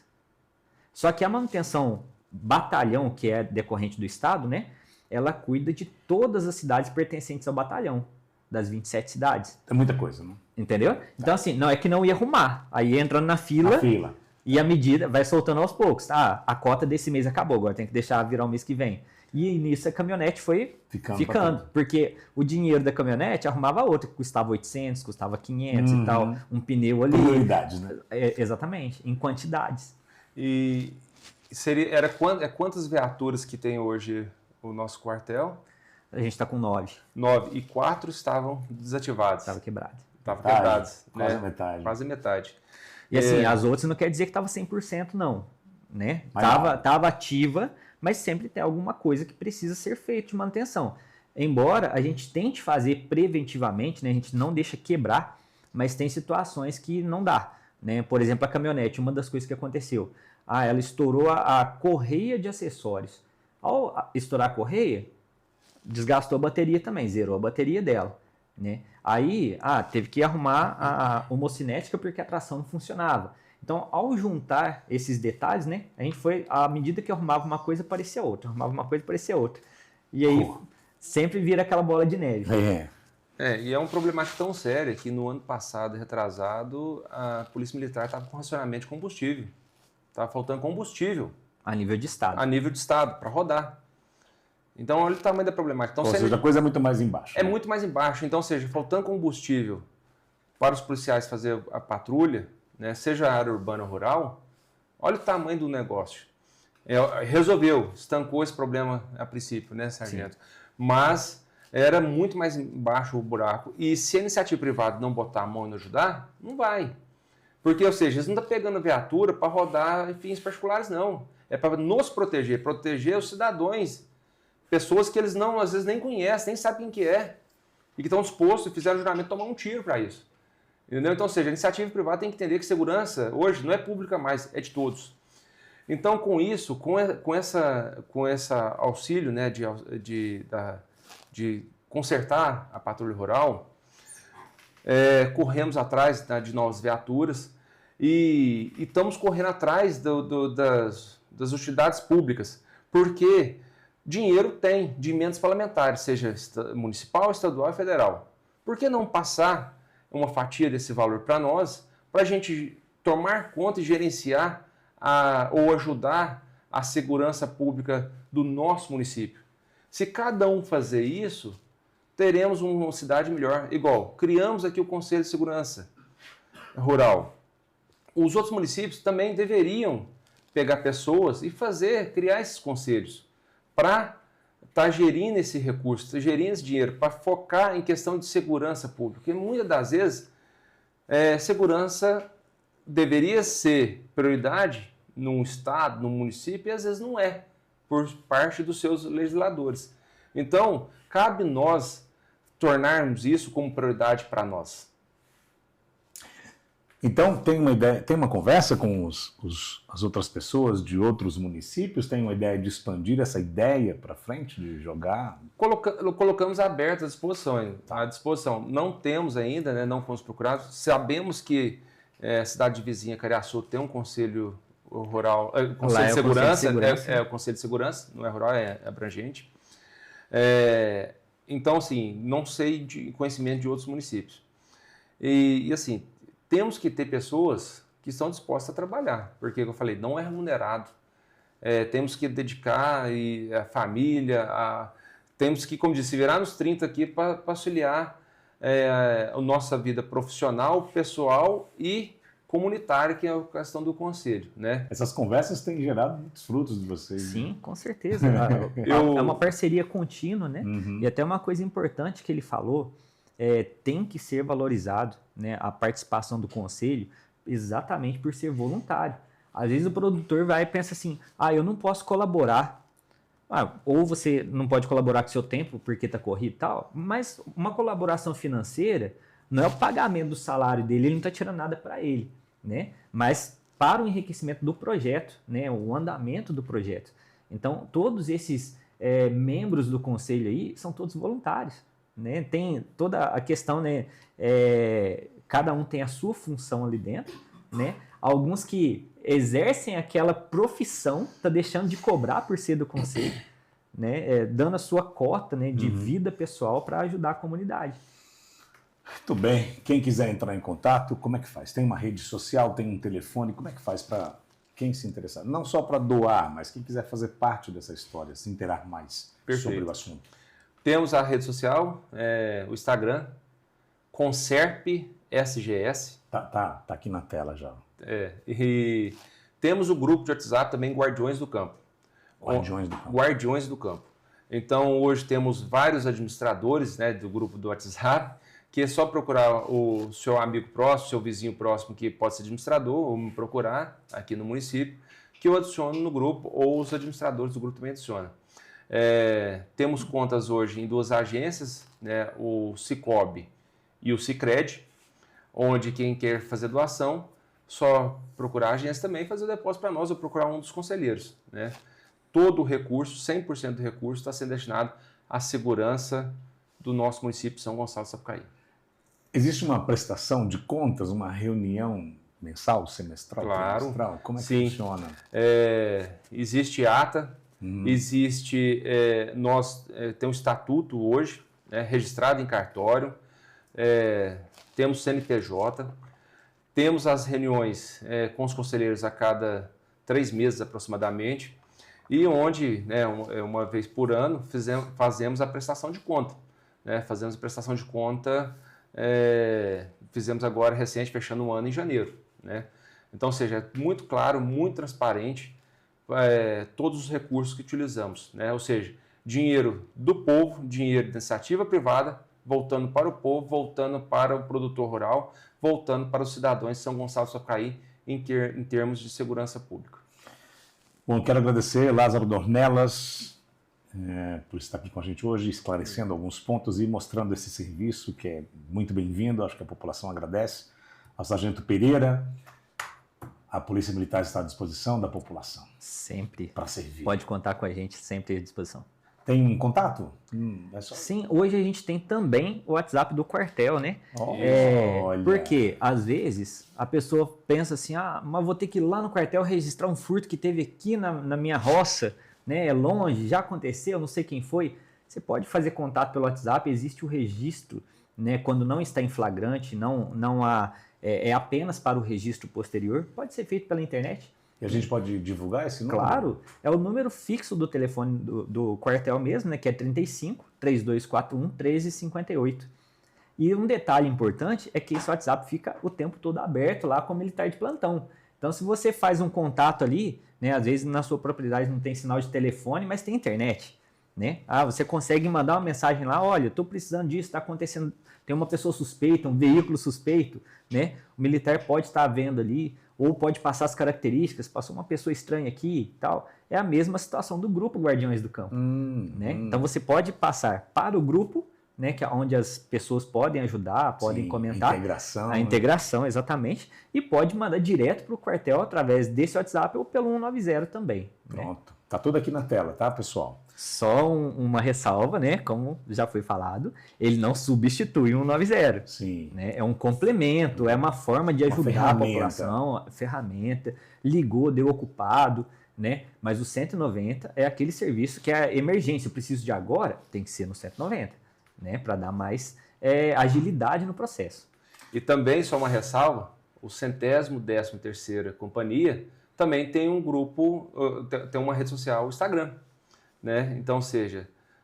Speaker 4: Só que a manutenção batalhão, que é decorrente do Estado, né? Ela cuida de todas as cidades pertencentes ao batalhão, das 27 cidades.
Speaker 2: É muita coisa, né?
Speaker 4: Entendeu? Então, assim, não é que não ia arrumar. Aí entrando na fila. E a medida vai soltando aos poucos. A cota desse mês acabou, agora tem que deixar virar o mês que vem. E nisso a caminhonete foi ficando. Porque o dinheiro da caminhonete arrumava outra, que custava 800, custava 500 e tal. Um pneu ali.
Speaker 2: Prioridades, né?
Speaker 4: Exatamente, em quantidades.
Speaker 3: E quantas viaturas que tem hoje o nosso quartel?
Speaker 4: A gente está com 9.
Speaker 3: 9. E 4 estavam desativados.
Speaker 4: Estavam quebrados.
Speaker 3: Estavam quebrados.
Speaker 2: Quase a metade.
Speaker 3: Quase metade.
Speaker 4: E assim, as outras não quer dizer que estava 100%, não. Né? Tava ativa, mas sempre tem alguma coisa que precisa ser feita de manutenção. Embora a gente tente fazer preventivamente, né? A gente não deixa quebrar, mas tem situações que não dá. Né? Por exemplo, a caminhonete, uma das coisas que aconteceu. Ela estourou a correia de acessórios. Ao estourar a correia, desgastou a bateria também, zerou a bateria dela. Né? Aí, teve que arrumar a homocinética porque a tração não funcionava. Então, ao juntar esses detalhes, né, a gente foi, à medida que arrumava uma coisa, parecia outra. Arrumava uma coisa, parecia outra. E aí, sempre vira aquela bola de neve.
Speaker 3: E é um problemática tão sério que no ano passado, retrasado, a Polícia Militar estava com racionamento de combustível. Estava faltando combustível.
Speaker 4: A nível de Estado.
Speaker 3: A nível de Estado, para rodar. Então, olha o tamanho da problemática. Então,
Speaker 2: ou seja, a coisa é muito mais embaixo.
Speaker 3: É muito mais embaixo. Então, ou seja, faltando combustível para os policiais fazer a patrulha, né, seja a área urbana ou rural, olha o tamanho do negócio. Resolveu, estancou esse problema a princípio, né, sargento? Sim. Mas era muito mais embaixo o buraco. E se a iniciativa privada não botar a mão e não ajudar, não vai. Porque, ou seja, eles não estão pegando viatura para rodar em fins particulares, não. É para nos proteger, proteger os cidadãos, pessoas que eles não, às vezes, nem conhecem, nem sabem quem que é, e que estão dispostos e fizeram juramento tomar um tiro para isso. Entendeu? Então, ou seja, a iniciativa privada tem que entender que segurança, hoje, não é pública mais, é de todos. Então, com isso, com esse auxílio, né, de consertar a patrulha rural, corremos atrás, né, de novas viaturas e estamos correndo atrás das utilidades públicas, porque dinheiro tem de emendas parlamentares, seja municipal, estadual e federal. Por que não passar uma fatia desse valor para nós, para a gente tomar conta e gerenciar ou ajudar a segurança pública do nosso município? Se cada um fazer isso, teremos uma cidade melhor. Igual, criamos aqui o Conselho de Segurança Rural. Os outros municípios também deveriam pegar pessoas e criar esses conselhos para estar gerindo esse recurso, gerindo esse dinheiro, para focar em questão de segurança pública. Porque muitas das vezes, segurança deveria ser prioridade num estado, num município, e às vezes não é, por parte dos seus legisladores. Então, cabe nós tornarmos isso como prioridade para nós.
Speaker 2: Então, tem uma ideia, tem uma conversa com as outras pessoas de outros municípios? Tem uma ideia de expandir essa ideia para frente, de jogar?
Speaker 3: Colocamos aberto à disposição. Não temos ainda, né, não fomos procurados. Sabemos que a cidade vizinha, Cariaçu, tem um conselho rural, conselho de segurança, é o conselho de segurança, não é rural, é abrangente. Então, assim, não sei de conhecimento de outros municípios. E assim, temos que ter pessoas que estão dispostas a trabalhar, porque, como eu falei, não é remunerado. Temos que dedicar a família, temos que, como disse, virar nos 30 aqui para auxiliar a nossa vida profissional, pessoal e comunitária, que é a questão do conselho, né?
Speaker 2: Essas conversas têm gerado muitos frutos de vocês.
Speaker 4: Sim, né? Com certeza. É uma parceria contínua, né? Uhum. E até uma coisa importante que ele falou, tem que ser valorizado, né, a participação do conselho, exatamente por ser voluntário. Às vezes o produtor vai e pensa assim, eu não posso colaborar. Ou você não pode colaborar com o seu tempo porque está corrido e tal, mas uma colaboração financeira não é o pagamento do salário dele, ele não está tirando nada para ele, né? Mas para o enriquecimento do projeto, né, o andamento do projeto. Então, todos esses membros do conselho aí são todos voluntários, né? Tem toda a questão, né, cada um tem a sua função ali dentro, né? Alguns que exercem aquela profissão, tá deixando de cobrar por ser do conselho, né? Dando a sua cota, né, de vida pessoal para ajudar a comunidade.
Speaker 2: Muito bem. Quem quiser entrar em contato, como é que faz? Tem uma rede social, tem um telefone, como é que faz para quem se interessar? Não só para doar, mas quem quiser fazer parte dessa história, se inteirar mais sobre o assunto.
Speaker 3: Temos a rede social, o Instagram, ConserpSGS.
Speaker 2: Tá aqui na tela já.
Speaker 3: E temos o grupo de WhatsApp também, Guardiões do Campo. Guardiões do Campo. Então, hoje temos vários administradores, né, do grupo do WhatsApp, que é só procurar o seu amigo próximo, seu vizinho próximo que pode ser administrador, ou me procurar aqui no município, que eu adiciono no grupo, ou os administradores do grupo também adicionam. Temos contas hoje em 2 agências, né, o Cicobi e o Sicredi, onde quem quer fazer doação, só procurar a agência também e fazer o depósito para nós ou procurar um dos conselheiros, né? Todo o recurso, 100% do recurso, está sendo destinado à segurança do nosso município de São Gonçalo do Sapucaí.
Speaker 2: Existe uma prestação de contas, uma reunião mensal, semestral, trimestral? Como é que funciona?
Speaker 3: Existe ata, existe, nós temos um estatuto hoje, né, registrado em cartório, temos CNPJ, temos as reuniões com os conselheiros a cada 3 meses aproximadamente, e onde, né, uma vez por ano, fazemos a prestação de conta. Né, fazemos a prestação de conta, fizemos agora recente, fechando um ano em janeiro. Né? Então, ou seja, é muito claro, muito transparente todos os recursos que utilizamos. Né? Ou seja, dinheiro do povo, dinheiro de iniciativa privada voltando para o povo, voltando para o produtor rural, voltando para os cidadãos de São Gonçalo do Sapucaí em termos de segurança pública.
Speaker 2: Bom, quero agradecer Lázaro Dornelas por estar aqui com a gente hoje, esclarecendo alguns pontos e mostrando esse serviço que é muito bem-vindo, acho que a população agradece. Ao Sargento Pereira, a Polícia Militar está à disposição da população.
Speaker 4: Sempre.
Speaker 2: Para servir.
Speaker 4: Pode contar com a gente, sempre à disposição.
Speaker 2: Tem um contato?
Speaker 4: Sim, hoje a gente tem também o WhatsApp do quartel, né?
Speaker 2: Olha.
Speaker 4: Porque, às vezes, a pessoa pensa assim, mas vou ter que ir lá no quartel registrar um furto que teve aqui na minha roça, né? É longe, já aconteceu, não sei quem foi. Você pode fazer contato pelo WhatsApp, existe o registro, né? Quando não está em flagrante, não há, é apenas para o registro posterior, pode ser feito pela internet.
Speaker 2: E a gente pode divulgar esse número?
Speaker 4: Claro, é o número fixo do telefone do quartel mesmo, né, que é 35 3241 1358. E um detalhe importante é que esse WhatsApp fica o tempo todo aberto lá com o militar de plantão. Então, se você faz um contato ali, né, às vezes na sua propriedade não tem sinal de telefone, mas tem internet, né? Você consegue mandar uma mensagem lá, olha, estou precisando disso, está acontecendo, tem uma pessoa suspeita, um veículo suspeito, né? O militar pode estar vendo ali, ou pode passar as características, passou uma pessoa estranha aqui e tal. É a mesma situação do grupo Guardiões do Campo, né? Então você pode passar para o grupo, né, que é onde as pessoas podem ajudar, podem comentar. A integração, exatamente. E pode mandar direto para o quartel através desse WhatsApp ou pelo 190 também.
Speaker 2: Pronto. Né? Tá tudo aqui na tela, tá, pessoal?
Speaker 4: Só uma ressalva, né? Como já foi falado, ele não substitui o 190.
Speaker 2: Sim.
Speaker 4: Né? É um complemento, é uma forma de ajudar a população, ferramenta, ligou, deu ocupado, né? Mas o 190 é aquele serviço que é emergência, eu preciso de agora, tem que ser no 190. Né, para dar mais agilidade no processo.
Speaker 3: E também, só uma ressalva, o 113ª Companhia também tem um grupo, tem uma rede social, o Instagram. Né? Então,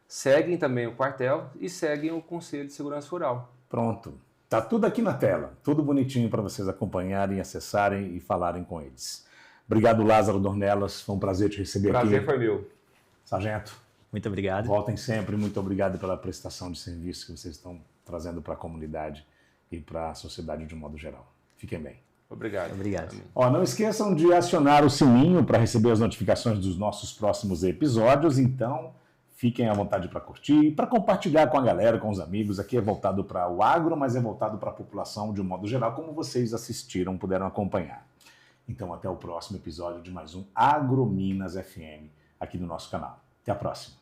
Speaker 3: seguem também o quartel e seguem o Conselho de Segurança Rural.
Speaker 2: Pronto. Tá tudo aqui na tela, tudo bonitinho para vocês acompanharem, acessarem e falarem com eles. Obrigado, Lázaro Dornelas, foi um prazer te receber aqui.
Speaker 3: Prazer foi meu.
Speaker 2: Sargento.
Speaker 4: Muito obrigado.
Speaker 2: Voltem sempre. Muito obrigado pela prestação de serviço que vocês estão trazendo para a comunidade e para a sociedade de um modo geral. Fiquem bem.
Speaker 3: Obrigado.
Speaker 4: Obrigado.
Speaker 2: Não esqueçam de acionar o sininho para receber as notificações dos nossos próximos episódios. Então, fiquem à vontade para curtir e para compartilhar com a galera, com os amigos. Aqui é voltado para o agro, mas é voltado para a população de um modo geral, como vocês assistiram, puderam acompanhar. Então, até o próximo episódio de mais um AgroMinas FM aqui no nosso canal. Até a próxima.